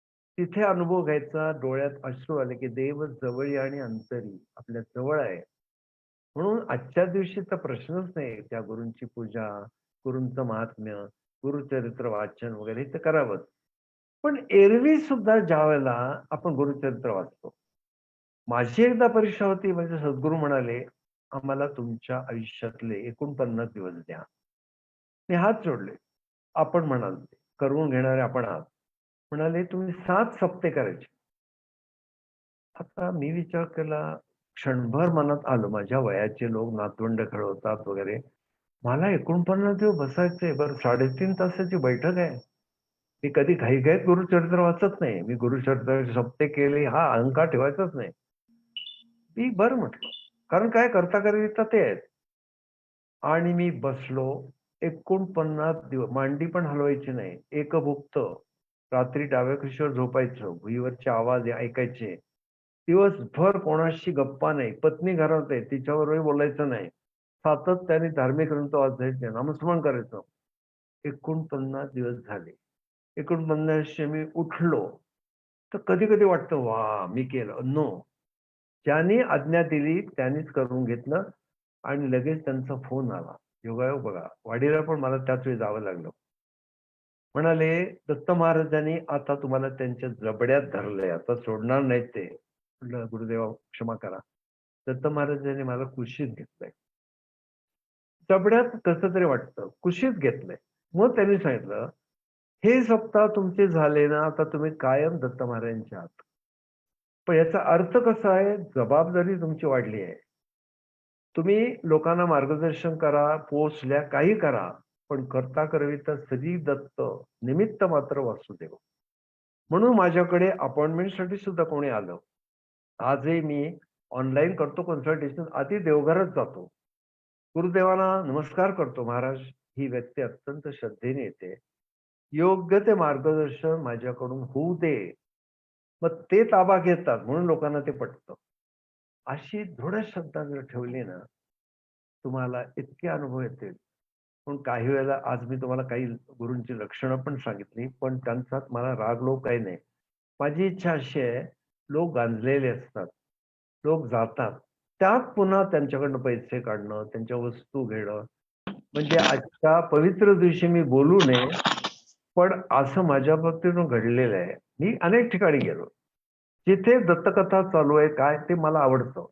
तिथे अनुभव घ्यायचा, डोळ्यात अश्रू आले, की देव जवळी आणि अंतरी आपल्या जवळ आहे. म्हणून आजच्या दिवशीचा प्रश्नच नाही. त्या गुरूंची पूजा, गुरूंचं महात्म्य, गुरुचरित्र वाचन वगैरे ते करावंच. पण एरवी सुद्धा ज्यावेळेला आपण गुरुचरित्र वाचतो. माझी एकदा परीक्षा होती, म्हणजे सद्गुरू म्हणाले, "आम्हाला तुमच्या आयुष्यातले 49 दिवस द्या." मी हात जोडले. आपण म्हणाल ते. करून घेणारे आपण आहात. म्हणाले, "तुम्ही 7 सप्ते करायचे." आता मी विचार केला, क्षणभर मनात आलं, माझ्या वयाचे लोक नातवंड खेळवतात वगैरे. मला 49 दिवस बसायचंय. बरं 3.5 तासाची बैठक आहे. मी कधी घाईघाईत गुरुचरित्र वाचत नाही. मी गुरुचरित्राचे सप्ते केले हा अहंकार ठेवायचाच नाही. मी बरं म्हटलं. कारण काय करता करता ते आहेत. आणि मी बसलो. 49 दिवस मांडी पण हलवायची नाही. एकभुक्त. रात्री डाव्या कुशीवर झोपायचं. भुईवरचे आवाज ऐकायचे. दिवसभर कोणाशी गप्पा नाही. पत्नी घरात आहे. तिच्याबरोबरही बोलायचं नाही. सातत्याने धार्मिक ग्रंथ वाचायचे. नामस्मरण करायचं. 49 दिवस झाले. 49 मी उठलो. तर कधी-कधी वाटतं, "वाह! मी केलं." नो. ज्यांनी आज्ञा दिली त्यांनीच करून घेतलं आणि लगेच त्यांचा फोन आला. योगायोग बघा. वाडीला पण मला त्याच वेळी जावं लागलं. म्हणाले, "दत्त महाराजांनी आता तुम्हाला त्यांच्या जबड्यात धरलंय. आता सोडणार नाहीत ते." म्हटलं, "गुरुदेवा क्षमा करा." दत्त महाराजांनी मला कुशीत घेतलंय. जबड्यात कसं तरी वाटतं. कुशीत घेतलंय. मग त्यांनी सांगितलं, "हे सप्ताह तुमचे झाले ना, आता तुम्ही कायम दत्त महाराजांच्या आहात. पण याचा अर्थ कसा आहे? जबाबदारी तुमची वाढली आहे. तुम्ही लोकांना मार्गदर्शन करा, पोस्ट लिहा, काही करा. पण करता करविता श्री दत्त, निमित्त मात्र वासुदेव." म्हणून माझ्याकडे अपॉइंटमेंटसाठी सुद्धा कोणी आलं. आजही मी ऑनलाईन करतो कन्सल्टेशन. आधी देवघरात जातो. गुरुदेवाला नमस्कार करतो. "महाराज, ही व्यक्ती अत्यंत श्रद्धेने येते. योग्य ते मार्गदर्शन माझ्याकडून होऊ दे." मग ते ताबा घेतात म्हणून लोकांना ते पटतं. अशी दृढ श्रद्धा जर ठेवली ना, तुम्हाला इतके अनुभव येतील. पण काही वेळेला आज मी तुम्हाला काही गुरूंची लक्षणं पण सांगितली, पण त्यांचा मला राग लोभ काही नाही. माझी इच्छा अशी आहे, लोक गांजलेले असतात. लोक जातात. त्यात पुन्हा त्यांच्याकडनं पैसे काढणं, त्यांच्या वस्तू घेणं, म्हणजे आजच्या पवित्र दिवशी मी बोलू नये, पण असं माझ्या बाबतीतून घडलेलं आहे. मी अनेक ठिकाणी गेलो. जिथे दत्तकथा चालू आहे काय ते मला आवडतं.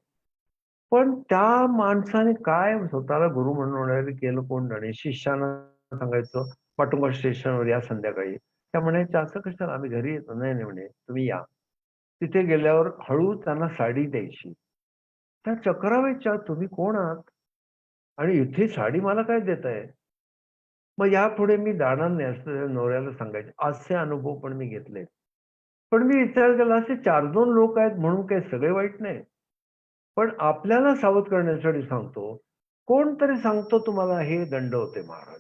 पण त्या माणसाने काय स्वतःला गुरु म्हणून केलं कोण जाणे. शिष्यानं सांगायचं, "पाटुंबा स्टेशनवर या संध्याकाळी." त्या म्हणायच्या, "असं कशाला? आम्ही घरी येतो." "नाही, नाही," म्हणे, "तुम्ही या." तिथे गेल्यावर हळू त्यांना साडी द्यायची. त्या चक्रावायच्या, "तुम्ही कोण आहात? आणि इथे साडी मला काय देताय?" मग यापुढे मी जाणार नाही असं नवऱ्याला सांगायचे. असे अनुभव पण मी घेतलेत. पण मी विचार केला, असे 4-2 लोक आहेत म्हणून काही सगळे वाईट नाही. पण आपल्याला सावध करण्यासाठी सांगतो. कोणतरी सांगतो तुम्हाला, "हे दंड होते महाराज."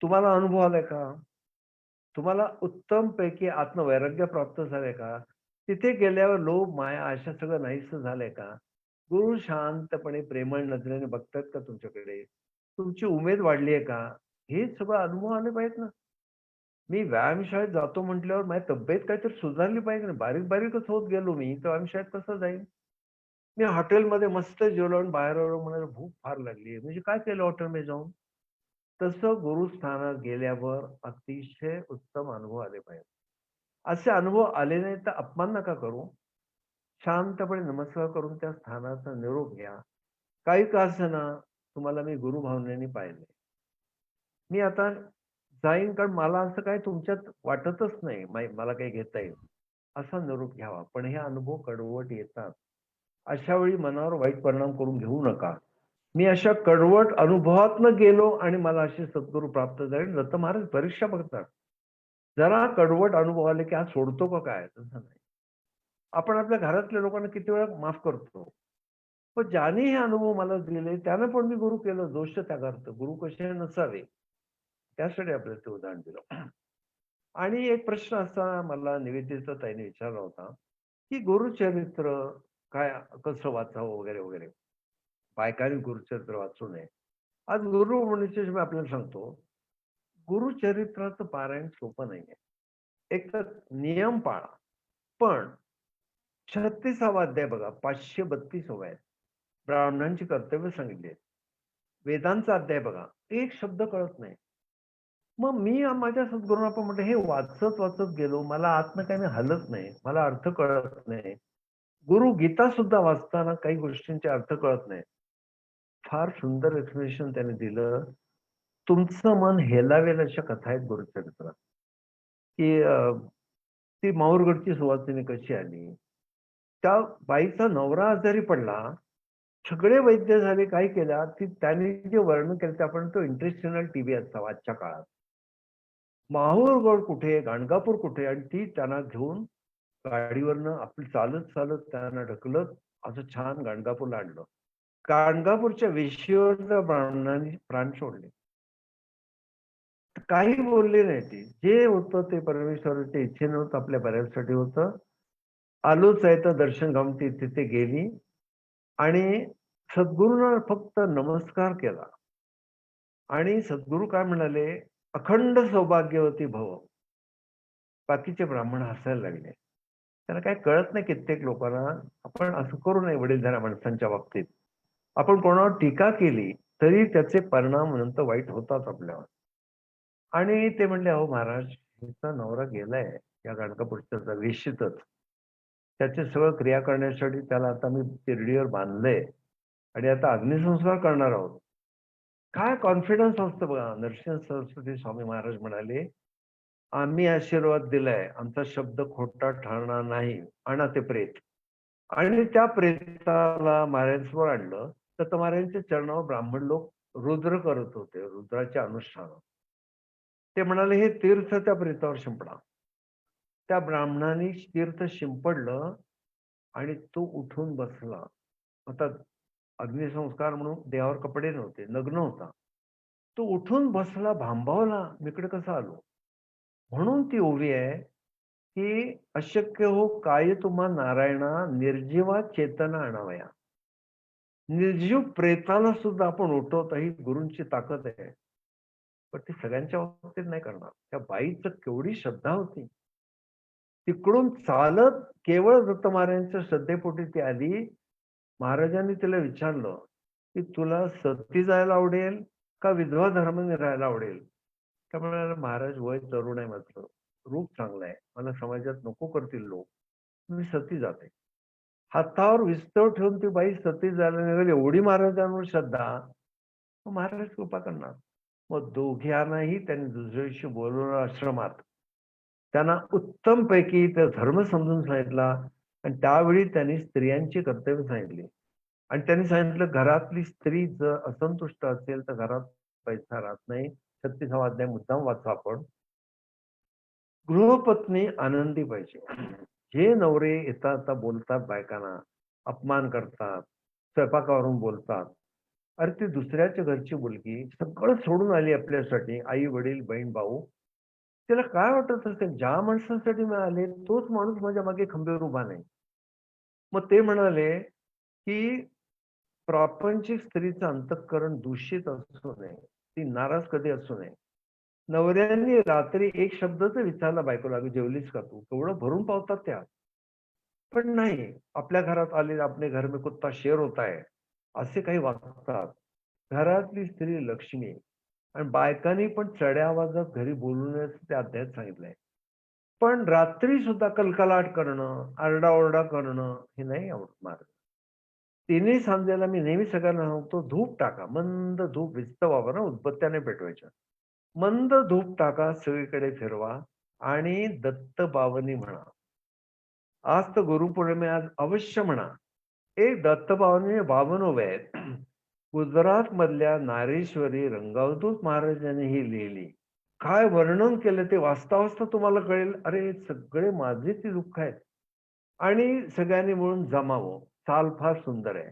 तुम्हाला अनुभव आलाय का? तुम्हाला उत्तम पैकी आत्मवैराग्य प्राप्त झालंय का? तिथे गेल्यावर लोभ, माया अशा सगळं नाहीसं झालंय का? गुरु शांतपणे प्रेमळ नजरेने बघतात का तुमच्याकडे? तुमची उमेद वाढली आहे का? हे सगळं अनुभव आले पाहिजेत ना. मी व्यायामशाळेत जातो म्हटल्यावर माझी तब्येत काहीतरी सुधारली पाहिजे ना. बारीक-बारीकच होत गेलो मी, तर व्यायामशाळेत कसं जाईन? मी हॉटेलमध्ये मस्त जेवलो आणि बाहेर आलो म्हणालो भूक फार लागली आहे. म्हणजे काय केलं हॉटेलमध्ये जाऊन? तसं गुरुस्थानात गेल्यावर अतिशय उत्तम अनुभव आले पाहिजेत. असे अनुभव आले नाही तर अपमान नका करू. शांतपणे नमस्कार करून त्या स्थानाचा निरोप घ्या. काही का असेना तुम्हाला मी गुरुभावनेने पाहिले. मी आता जाईन कारण मला असं काही तुमच्यात वाटतच नाही मला काही घेता येईल. असा निरोप घ्यावा. पण हे अनुभव कडवट येतात. अशा वेळी मनावर वाईट परिणाम करून घेऊ नका. मी अशा कडवट अनुभवातनं गेलो आणि मला असे सद्गुरू प्राप्त झाले. दत्त महाराज परीक्षा बघतात. जरा कडवट अनुभव आले की हा सोडतो का काय? तसं नाही. आपण आपल्या घरातल्या लोकांना किती वेळा माफ करतो. पण ज्याने हे अनुभव मला दिले त्यानं पण मी गुरु केलं. दोष त्यागार्थ. गुरु कसे नसावे. त्यासाठी आपल्याला ते उदाहरण दिलं. आणि एक प्रश्न असा मला निवेदिता ताईने विचारला होता, की गुरुचरित्र काय कसं वाचावं वगैरे, वगैरे. बायकांनी गुरुचरित्र वाचू नये. आज गुरुपौर्णिमेच्या दिवशी मी आपल्याला सांगतो, गुरुचरित्राचं पारायण सोपं नाहीये. एक तर नियम पाळा. पण 36वा अध्याय बघा, 532 ओव्या आहेत. ब्राह्मणांची कर्तव्य सांगितली आहेत. वेदांचा अध्याय बघा, एक शब्द कळत नाही. मग मी माझ्या सद्गुरूंना पण म्हटलं, हे वाचत वाचत गेलो, मला आतनं काही हलत नाही, मला अर्थ कळत नाही. गुरु गीता सुद्धा वाचताना काही गोष्टींचे अर्थ कळत नाही. फार सुंदर एक्सप्लेनेशन त्याने दिलं. तुमचं मन हेलावेल अशा कथा आहेत गुरुचरित्रात, की ती माहूरगडची सुवासिनी कशी आली. त्या बाईचा नवरा आजारी पडला. सगळे वैद्य झाले, काय केला, ती त्यांनी जे वर्णन केलं ते आपण तो इंटरेस्टिनल टीव्ही असावा आजच्या काळात. माहूरगड कुठे, गाणगापूर कुठे आणि ती त्यांना घेऊन गाडीवरनं आपली चालत चालत त्यांना ढकलत असं छान गाणगापूरला आणलं. गाणगापूरच्या वेशीवर त्या ब्राह्मणांनी प्राण सोडले. काही बोलले नाही ते. जे होतं ते परमेश्वराच्या इच्छेनं होतं, आपल्या बऱ्याचसाठी होतं. आलोच आहे तर दर्शन घेऊन ती तिथे गेली आणि सद्गुरूंना फक्त नमस्कार केला. आणि सद्गुरू काय म्हणाले, अखंड सौभाग्यवती भव. बाकीचे ब्राह्मण हसायला लागले. त्यांना काही कळत नाही कित्येक लोकांना. आपण असं करू नये वडीलधाऱ्या माणसांच्या बाबतीत. आपण कोणावर टीका केली तरी त्याचे परिणाम नंतर वाईट होतात आपल्यावर. आणि ते म्हणले, अहो महाराज, हिचा नवरा गेलाय या गाणगापूरच्या वेशीतच. त्याचे सगळं क्रिया करण्यासाठी त्याला आता मी शिर्डीवर बांधलंय आणि आता अग्निसंस्कार करणार आहोत. काय कॉन्फिडन्स असतं बघा. नरसिंह सरस्वती स्वामी महाराज म्हणाले, आम्ही आशीर्वाद दिलाय, आमचा शब्द खोटा ठरणार नाही, आणा ते प्रेत. आणि त्या प्रेताला महाराजांसमोर आणलं. तर महाराजांच्या चरणावर ब्राह्मण लोक रुद्र करत होते, रुद्राचे अनुष्ठान. ते म्हणाले, हे तीर्थ त्या प्रेतावर शिंपडा. त्या ब्राह्मणाने तीर्थ शिंपडलं आणि तो उठून बसला. आता अग्निसंस्कार म्हणून देहावर कपडे नव्हते, नग्न होता. तो उठून बसला, भांबावला, मी इकडे कसा आलो. म्हणून ती ओवी आहे, की अशक्य हो काय तुम्हा नारायणा, निर्जीवा चेतना आणावया. निर्जीव प्रेताला सुद्धा आपण उठवतो, ही गुरूंची ताकद आहे. पण ती सगळ्यांच्या बाबतीत नाही करणार. त्या बाईचं केवढी श्रद्धा होती. तिकडून चालत केवळ दत्त महाराजांच्या श्रद्धेपोटी ती आली. महाराजांनी तिला विचारलं, की तुला सती जायला आवडेल का विधवा धर्माने राहायला आवडेल? त्या म्हणाल्या, महाराज वय तरुण आहे, मात्र रूप चांगलं आहे, मला समाजात नको करतील लोक, मी सती जाते. हातावर विस्तव ठेवून ती बाई सती जायला निघाली. एवढी महाराजांवर श्रद्धा, मग महाराज कृपा करणार. मग दोघांनाही त्यांनी दुसऱ्या दिवशी बोलवलं आश्रमात. त्यांना उत्तम पैकी त्या धर्म समजून सांगितला आणि त्यावेळी त्यांनी स्त्रियांची कर्तव्य सांगितली. आणि त्यांनी सांगितलं, घरातली स्त्री जर असंतुष्ट असेल तर घरात पैसा राहत नाही. 36वा अध्याय मुद्दाम वाचा आपण. गृहपत्नी आनंदी पाहिजे. जे नवरे येता येता बोलतात बायकांना, अपमान करतात, स्वयंपाकावरून बोलतात. अरे ती दुसऱ्याच्या घरची मुलगी सगळं सोडून आली आपल्यासाठी, आई वडील बहीण भाऊ. तिला काय वाटत असेल, ज्या माणसासाठी मी आले तोच माणूस माझ्या मागे खंबीर उभा नाही. मग ते म्हणाले, की प्रापंचिक स्त्रीचं अंतःकरण दूषित असू नये. ती नाराज कधी असू नये. नवऱ्याने रात्री एक शब्द तर विचारला बायकोला, "अगं जेवलीस का तू?" केवढं भरून पावतात त्या. पण नाही, आपल्या घरात आले, "अपने घर में कुत्ता शेर होता है." असे काही वागतात. घरातली स्त्री लक्ष्मी आणि बायकांनी पण चढ्या आवाजात घरी बोलू नये असं त्या अध्यायात सांगितलंय. पण रात्री सुद्धा कलकलाट करणं, आरडाओरडा करणं हे नाही आवडत मार्ग. तिन्ही सांजेला मी नेहमी सगळ्यांना सांगतो, धूप टाका. मंद धूप विस्त व्हावं ना, उदबत्त्या नाही पेटवायच्या. मंद धूप टाका, सगळीकडे फिरवा आणि दत्तबावनी म्हणा. आज तर गुरुपौर्णिमा आहे, आज अवश्य म्हणा. एक दत्तबावनी 52 उभे आहेत. गुजरात मधल्या नारेश्वरी रंगावधूत महाराजांनी ही लिहिली. काय वर्णन केलं ते वाचता वाचता तुम्हाला कळेल, अरे सगळे माझेच ही दुःख आहेत. आणि सगळ्यांनी मिळून जमावं. चाल फार सुंदर आहे.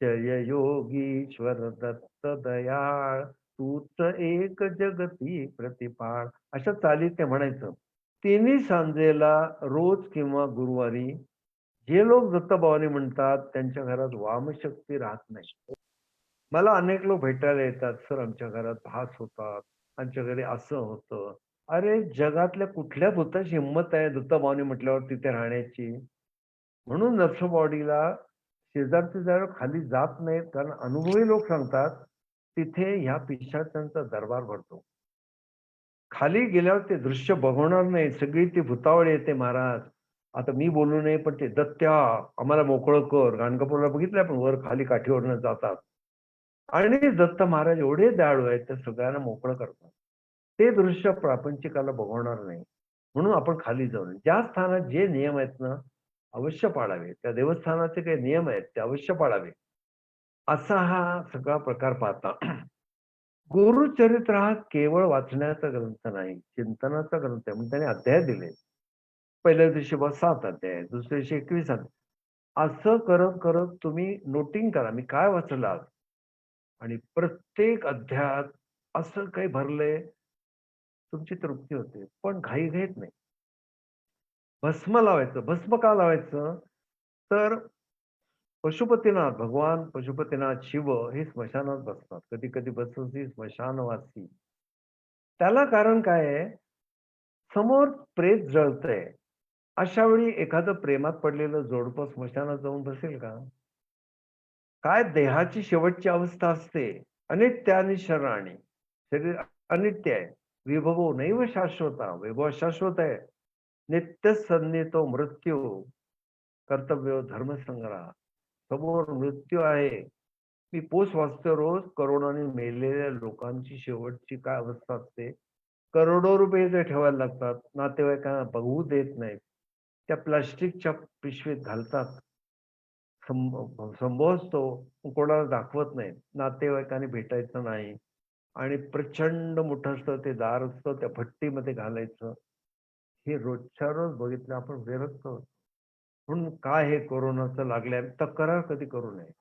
जय योगीश्वर दत्त दयाळ, तूच एक जगती प्रतिपाळ. अशा चालीत ते म्हणायचं. तिन्ही सांजेला रोज किंवा गुरुवारी जे लोक दत्तभावानी म्हणतात त्यांच्या घरात वामशक्ती राहत नाही. मला अनेक लोक भेटायला येतात, "सर आमच्या घरात भास होतात, आमच्या घरी असं होतं." अरे जगातल्या कुठल्या भुताची हिंमत आहे दत्तभावानी म्हटल्यावर तिथे राहण्याची? म्हणून नरसोबावाडीला शेजारचे जरा खाली जात नाहीत, कारण अनुभवी लोक सांगतात, तिथे ह्या पिशाचांचा दरबार भरतो. खाली गेल्यावर ते दृश्य बघवणार नाही. सगळी ती भुतावळ येते महाराज. आता मी बोलू नये, पण ते "दत्त्या, आम्हाला मोकळं कर." गाणगापूरला बघितलंय आपण वर खाली काठीवरनं जातात. आणि दत्त महाराज एवढे दयाळू आहेत, ते सगळ्यांना मोकळं करतात. ते दृश्य प्रापंचिकाला बघवणार नाही. म्हणून आपण खाली जाऊ नये. ज्या स्थानात जे नियम आहेत ना, अवश्य पाळावे. त्या देवस्थानाचे काही नियम आहेत, ते अवश्य पाळावे. असा हा सगळा प्रकार पाहता. गुरुचरित्र हा केवळ वाचण्याचा ग्रंथ नाही, चिंतनाचा ग्रंथ आहे. म्हणून त्याने अध्याय दिले. पहिल्या दिवशी 7 अध्याय, दुसऱ्या दिवशी 21 अध्याय. असं करत करत तुम्ही नोटिंग करा, मी काय वाचलं आज आणि प्रत्येक अध्यायात असं काही भरलंय, तुमची तृप्ती होते. पण घाईघाईत नाही. भस्म लावायचं. भस्म का लावायचं? तर पशुपतीनाथ, भगवान पशुपतीनाथ शिव हे स्मशानात बसतात. कधी-कधी बसती स्मशानवासी. त्याला कारण काय आहे? समोर प्रेत जळतंय. अशा वेळी एखादं प्रेमात पडलेलं जोडपं स्मशानात जाऊन बसेल का? काय देहाची शेवटची अवस्था असते. अनित्य आणि शरीराणी. शरीर अनित्य आहे. विभवो नैव शाश्वता. वैभव शाश्वत आहे. नित्य सन्नितो मृत्यू. कर्तव्य धर्मसंग्रह. समोर मृत्यू आहे. मी पोस्ट वाचतोय रोज करोडोने मेलेल्या लोकांची शेवटची काय अवस्था असते. करोडो रुपये ते ठेवायला लागतात. नातेवाईकांना बघू देत नाहीत. त्या प्लास्टिकच्या पिशवीत घालतात. संभव असतो, पण कोणाला दाखवत नाहीत. नातेवाईकांनी भेटायचं नाही आणि प्रचंड मोठं असतं ते दार असतं, त्या भट्टीमध्ये घालायचं. हे रोजच्या रोज बघितलं आपण विरक्त होतो. म्हणून काय हे कोरोनाचं लागलंय, तक्रार कधी करू नये.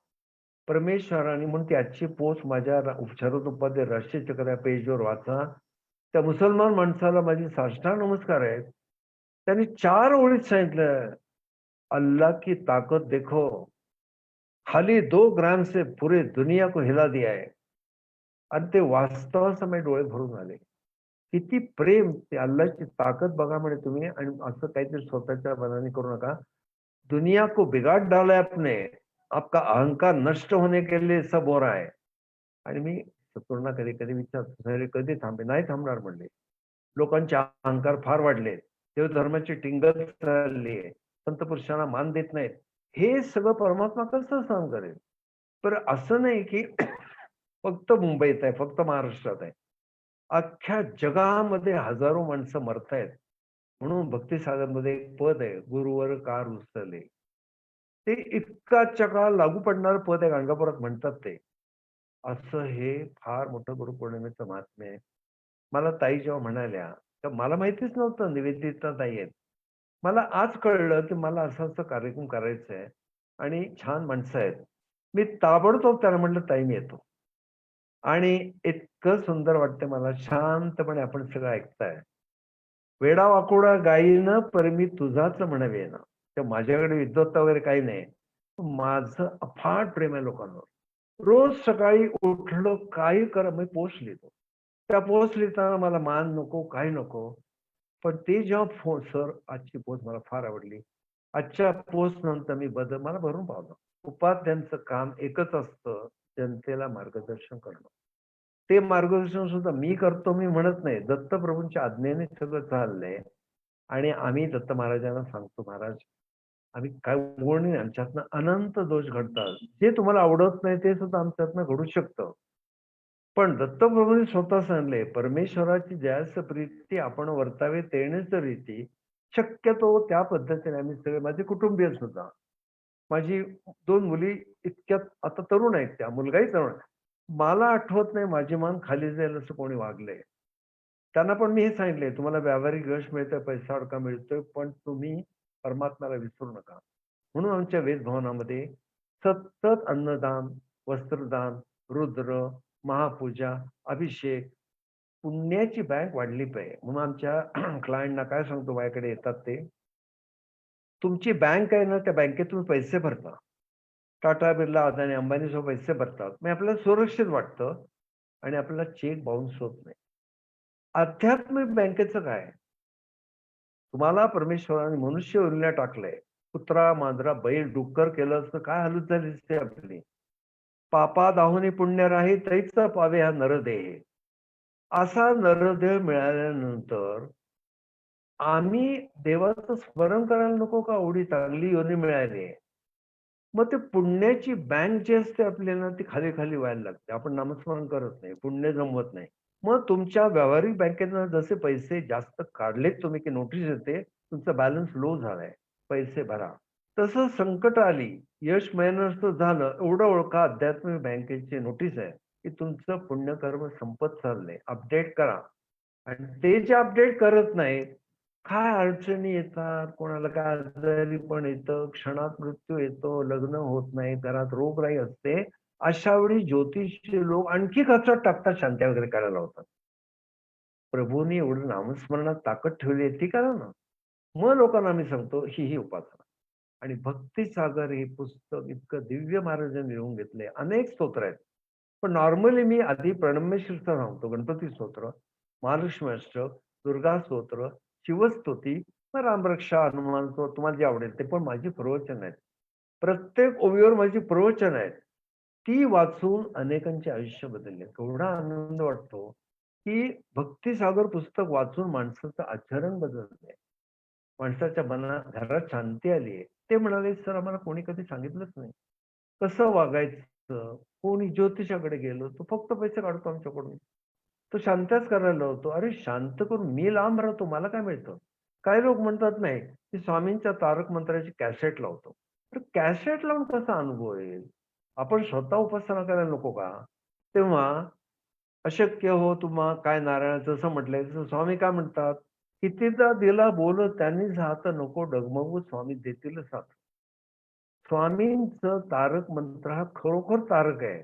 परमेश्वराने म्हणून ती आजची पोस्ट माझ्या शरद उपाध्याय राष्ट्रीय चक्र या पेजवर वाचा. त्या मुसलमान माणसाला माझी साष्टांग नमस्कार आहेत. त्यांनी 4 ओळीत सांगितलं, "अल्लाह की ताकत देखो, खाली 2 ग्राम से पूरे दुनिया को हिला दिया है." आणि ते वास्तवासमोर माझे डोळे भरून आले. किती प्रेम, ते अल्लाहची ताकद बघा म्हणे तुम्ही आणि असं काहीतरी स्वतःच्या मनाने करू नका. दुनिया को बिगाड़ डाला है आपने, आपका अहंकार नष्ट होने के लिए सब हो रहा है. आणि मी सद्गुरूंना कधी-कधी विचारतो, "अरे कधी थांबेल?" नाही थांबणार म्हणले. लोकांचे अहंकार फार वाढले. देवधर्माची टिंगल चालली आहे. संत पुरुषांना मान देत नाहीत. हे सगळं परमात्मा कसं सहन करेल? तर असं नाही की फक्त मुंबईत आहे, फक्त महाराष्ट्रात आहे. अख्ख्या जगामध्ये हजारो माणसं मरतायत. म्हणून भक्तिसागरमध्ये एक पद आहे, गुरुवर का रुसले. ते इतका चक्रा लागू पडणारं पद आहे, गाणगापुरात म्हणतात ते. असं हे फार मोठं गुरुपौर्णिमेचं महात्म्य आहे. मला ताई जेव्हा म्हणाल्या, तर मला माहितीच नव्हतं निवेदिता ताई आहेत. मला आज कळलं, की मला असं-असं कार्यक्रम करायचा आहे आणि छान माणसं आहेत. मी ताबडतोब त्याला म्हटलं, "ताई मी येतो." आणि इतकं सुंदर वाटतं मला, शांतपणे आपण सगळं ऐकताय. वेडा वाकुडा गायीनं पर मी तुझाच म्हणवे ना. तर माझ्याकडे विद्वत्ता वगैरे काही नाही. माझं अफाट प्रेम आहे लोकांवर. रोज सकाळी उठलो काही करा मी पोस्ट लिहितो. त्या पोस्ट लिहिताना मला मान नको, काही नको. पण ते जेव्हा सर आजची पोस्ट मला फार आवडली. आजच्या पोस्ट नंतर मी मला भरून पावलं. उपाध्यांचं काम एकच असतं, जनतेला मार्गदर्शन करणं. ते मार्गदर्शन सुद्धा मी करतो मी म्हणत नाही. दत्तप्रभूंच्या आज्ञेने सगळं चाललंय आणि आम्ही दत्त महाराजांना सांगतो, महाराज आम्ही काय गुण नाही आमच्यातनं अनंत दोष घडतात. जे तुम्हाला आवडत नाही ते सुद्धा आमच्यातनं घडू शकतं. पण दत्तप्रभूंनी स्वतः सांगले, परमेश्वराची ज्यास प्रीती आपण वर्तावे तेणेच रीती. शक्यतो त्या पद्धतीने आम्ही सगळे माझे कुटुंबीय सुद्धा. माझी 2 मुली इतक्यात आता तरुण आहेत त्या, मुलगाही तरुण आहे. मला आठवत नाही माझी मान खाली जाईल असं कोणी वागलंय. त्यांना पण मी हे सांगितलंय, तुम्हाला व्यावहारिक यश मिळतंय, पैसा अडका मिळतोय, पण तुम्ही परमात्म्याला विसरू नका. म्हणून आमच्या वेदभवनामध्ये सतत अन्नदान, वस्त्रदान, रुद्र, महापूजा, अभिषेक, पुण्याची बँक वाढली पाहिजे. म्हणून आमच्या क्लायंटना काय सांगतो माझ्याकडे येतात ते, तुमची बँक आहे ना, त्या बँकेत तुम्ही पैसे भरता. टाटा, बिर्ला, अदानी, अंबानीसोबत पैसे भरतात. मग आपल्याला सुरक्षित वाटतं आणि आपल्याला चेक बाउन्स होत नाही. आध्यात्मिक बँकेचं काय? तुम्हाला परमेश्वराने मनुष्य योनीला टाकलंय. कुत्रा, मांजरा, बैल, डुक्कर केलं असतं काय हालत झाली असती आपली. पापा दाहुनी पुण्य राही तैचा पावे हा नरदेह. असा नरदेह मिळाल्यानंतर आम्ही देवाचं स्मरण करायला नको का? एवढी चांगली योनी मिळाली आहे. मग ते पुण्याची बँक जी असते आपल्याला ती खाली खाली व्हायला लागते. आपण नामस्मरण करत नाही, पुण्य जमवत नाही. मग तुमच्या व्यावहारिक बँकेतनं जसे पैसे जास्त काढलेत तुम्ही की नोटीस येते, तुमचा बॅलन्स लो झालाय, पैसे भरा. तसं संकट आली, यश मिळण्याचं झालं, एवढं ओळखा आध्यात्मिक बँकेची नोटीस आहे, की तुमचं पुण्यकर्म संपत चाललंय. अपडेट करा. आणि ते जे अपडेट करत नाहीत, काय अडचणी येतात, कोणाला काय आजारी पण येतं, क्षणात मृत्यू येतो, लग्न होत नाही, घरात रोगराई असते. अशा वेळी ज्योतिषी लोक आणखी खर्चात टाकतात, शांत्या वगैरे करायला होतात. प्रभूंनी एवढं नामस्मरणात ताकद ठेवली आहे ती करा ना. मग लोकांना आम्ही सांगतो ही उपासना. आणि भक्तिसागर हे पुस्तक इतकं दिव्य महाराजांनी लिहून घेतलंय. अनेक स्तोत्र आहेत. पण नॉर्मली मी आधी प्रणमेश्वरचं सांगतो, गणपती स्तोत्र, महालक्ष्मी अष्टक, दुर्गा स्तोत्र, शिवस्तुती, मग रामरक्षा, हनुमान स्तोत्र तुम्हाला जे आवडेल ते पण माझी प्रवचन आहेत. प्रत्येक ओवीवर माझी प्रवचन आहेत. ती वाचून अनेकांचे आयुष्य बदलले. केवढा आनंद वाटतो, की भक्तिसागर पुस्तक वाचून माणसाचं आचरण बदललंय. माणसाच्या घरात शांती आली आहे. ते म्हणाले, "सर आम्हाला कोणी कधी सांगितलंच नाही. कसं वागायचं? कोणी ज्योतिषाकडे गेलो, तो फक्त पैसे काढतो आमच्याकडून. तो शांतच करायला लावतो. अरे शांत करून मी लांब राहतो, मला काय मिळतं?" काही लोक म्हणतात, "नाही, मी स्वामींच्या तारक मंत्राची कॅसेट लावतो." तर कॅसेट लावून कसा अनुभव येईल? आपण स्वतः उपासना करायला नको का? तेव्हा अशक्य हो तुम्हा काय नारायणाचं जसं म्हटलंय तसं स्वामी काय म्हणतात, कितीदा दिला बोल त्यांनीच हात नको डगमगू स्वामी देतीलच हात. स्वामींचं तारक मंत्र हा खरोखर तारक आहे.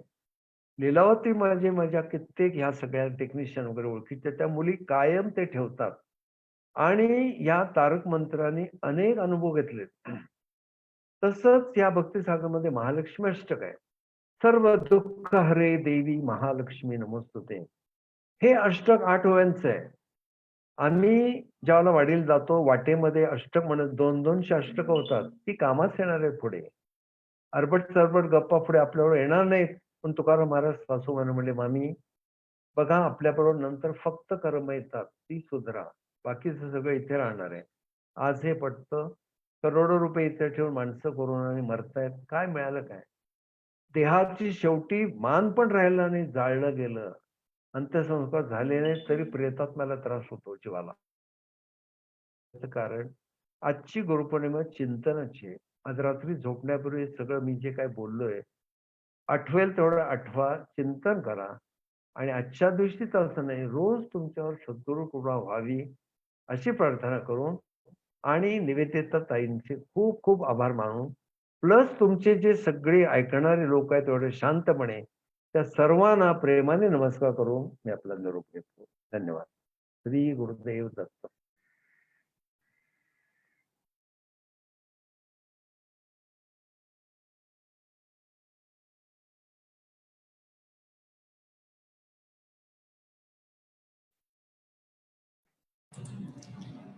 लीलावती म्हणजे माझ्या कित्येक ह्या सगळ्या टेक्निशियन वगैरे ओळखीच्या त्या मुली कायम ते ठेवतात. आणि या तारक मंत्राने अनेक अनुभव घेतलेत. तसंच या भक्तिसागरमध्ये महालक्ष्मी अष्टक आहे. सर्व दुःख हरे देवी महालक्ष्मी नमोस्तुते. हे अष्टक 8 ओव्यांचं आहे. आम्ही ज्यावेळेला वाडीला जातो, वाटेमध्ये अष्टक म्हणत 200-200 अष्टकं होतात. ती कामास येणार आहेत पुढे. अरबट-चरबट गप्पा पुढे आपल्याबरोबर येणार नाहीत. पण तुकाराम महाराज सासूबाईंना म्हणले, "मामी, बघा आपल्याबरोबर नंतर फक्त कर्म येतात, ती सुधरा. बाकीचं सगळं इथे राहणार आहे." आज हे पटतं. करोडो रुपये इथे ठेवून माणसं कोरोनाने मरतायत. काय मिळालं काय? देहाची शेवटी मान पण राहिला नाही, जाळलं गेलं. अंत्यसंस्कार झाले नाहीत तरी प्रेतात्म्याला त्रास होतो जीवाला. त्याचं कारण आजची गुरुपौर्णिमा चिंतनाची आहे. आज रात्री झोपण्यापूर्वी सगळं मी जे काही बोललोय, आठवेल तेवढं आठवा, चिंतन करा आणि आजच्या दिवशीच असं नाही, रोज तुमच्यावर सद्गुरू कृपा व्हावी अशी प्रार्थना करून आणि निवेदिता ताईंचे खूप खूप आभार मानून प्लस तुमचे जे सगळे ऐकणारे लोक आहेत तेवढे शांतपणे त्या सर्वांना प्रेमाने नमस्कार करून मी आपला निरोप घेतो. धन्यवाद. श्री गुरुदेव दत्त.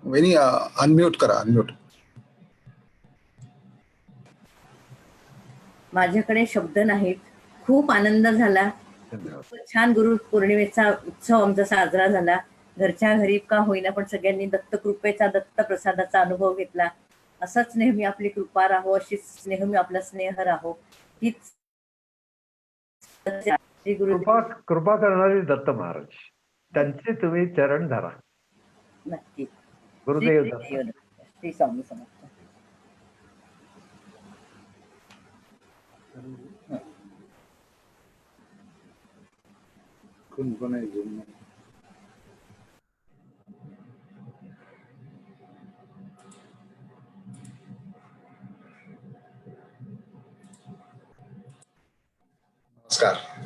वेनी अनम्यूट करा, अनम्यूट. माझ्याकडे शब्द नाहीत. खूप आनंद झाला. धन्यवाद. खूप छान गुरु पौर्णिमेचा उत्सव आमचा साजरा झाला. घरच्या घरी का होईना पण सगळ्यांनी दत्तकृपेचा, दत्त प्रसादाचा अनुभव घेतला. असंच नेहमी आपली कृपा राहो, अशीच नेहमी आपला स्नेह राहो. हीच श्री गुरुदेव. कृपा करणारे दत्त महाराज, त्यांचे तुम्ही चरण धरा. नक्की. गुरुदेव दत्त. श्री स्वामी समर्थ. नमस्कार.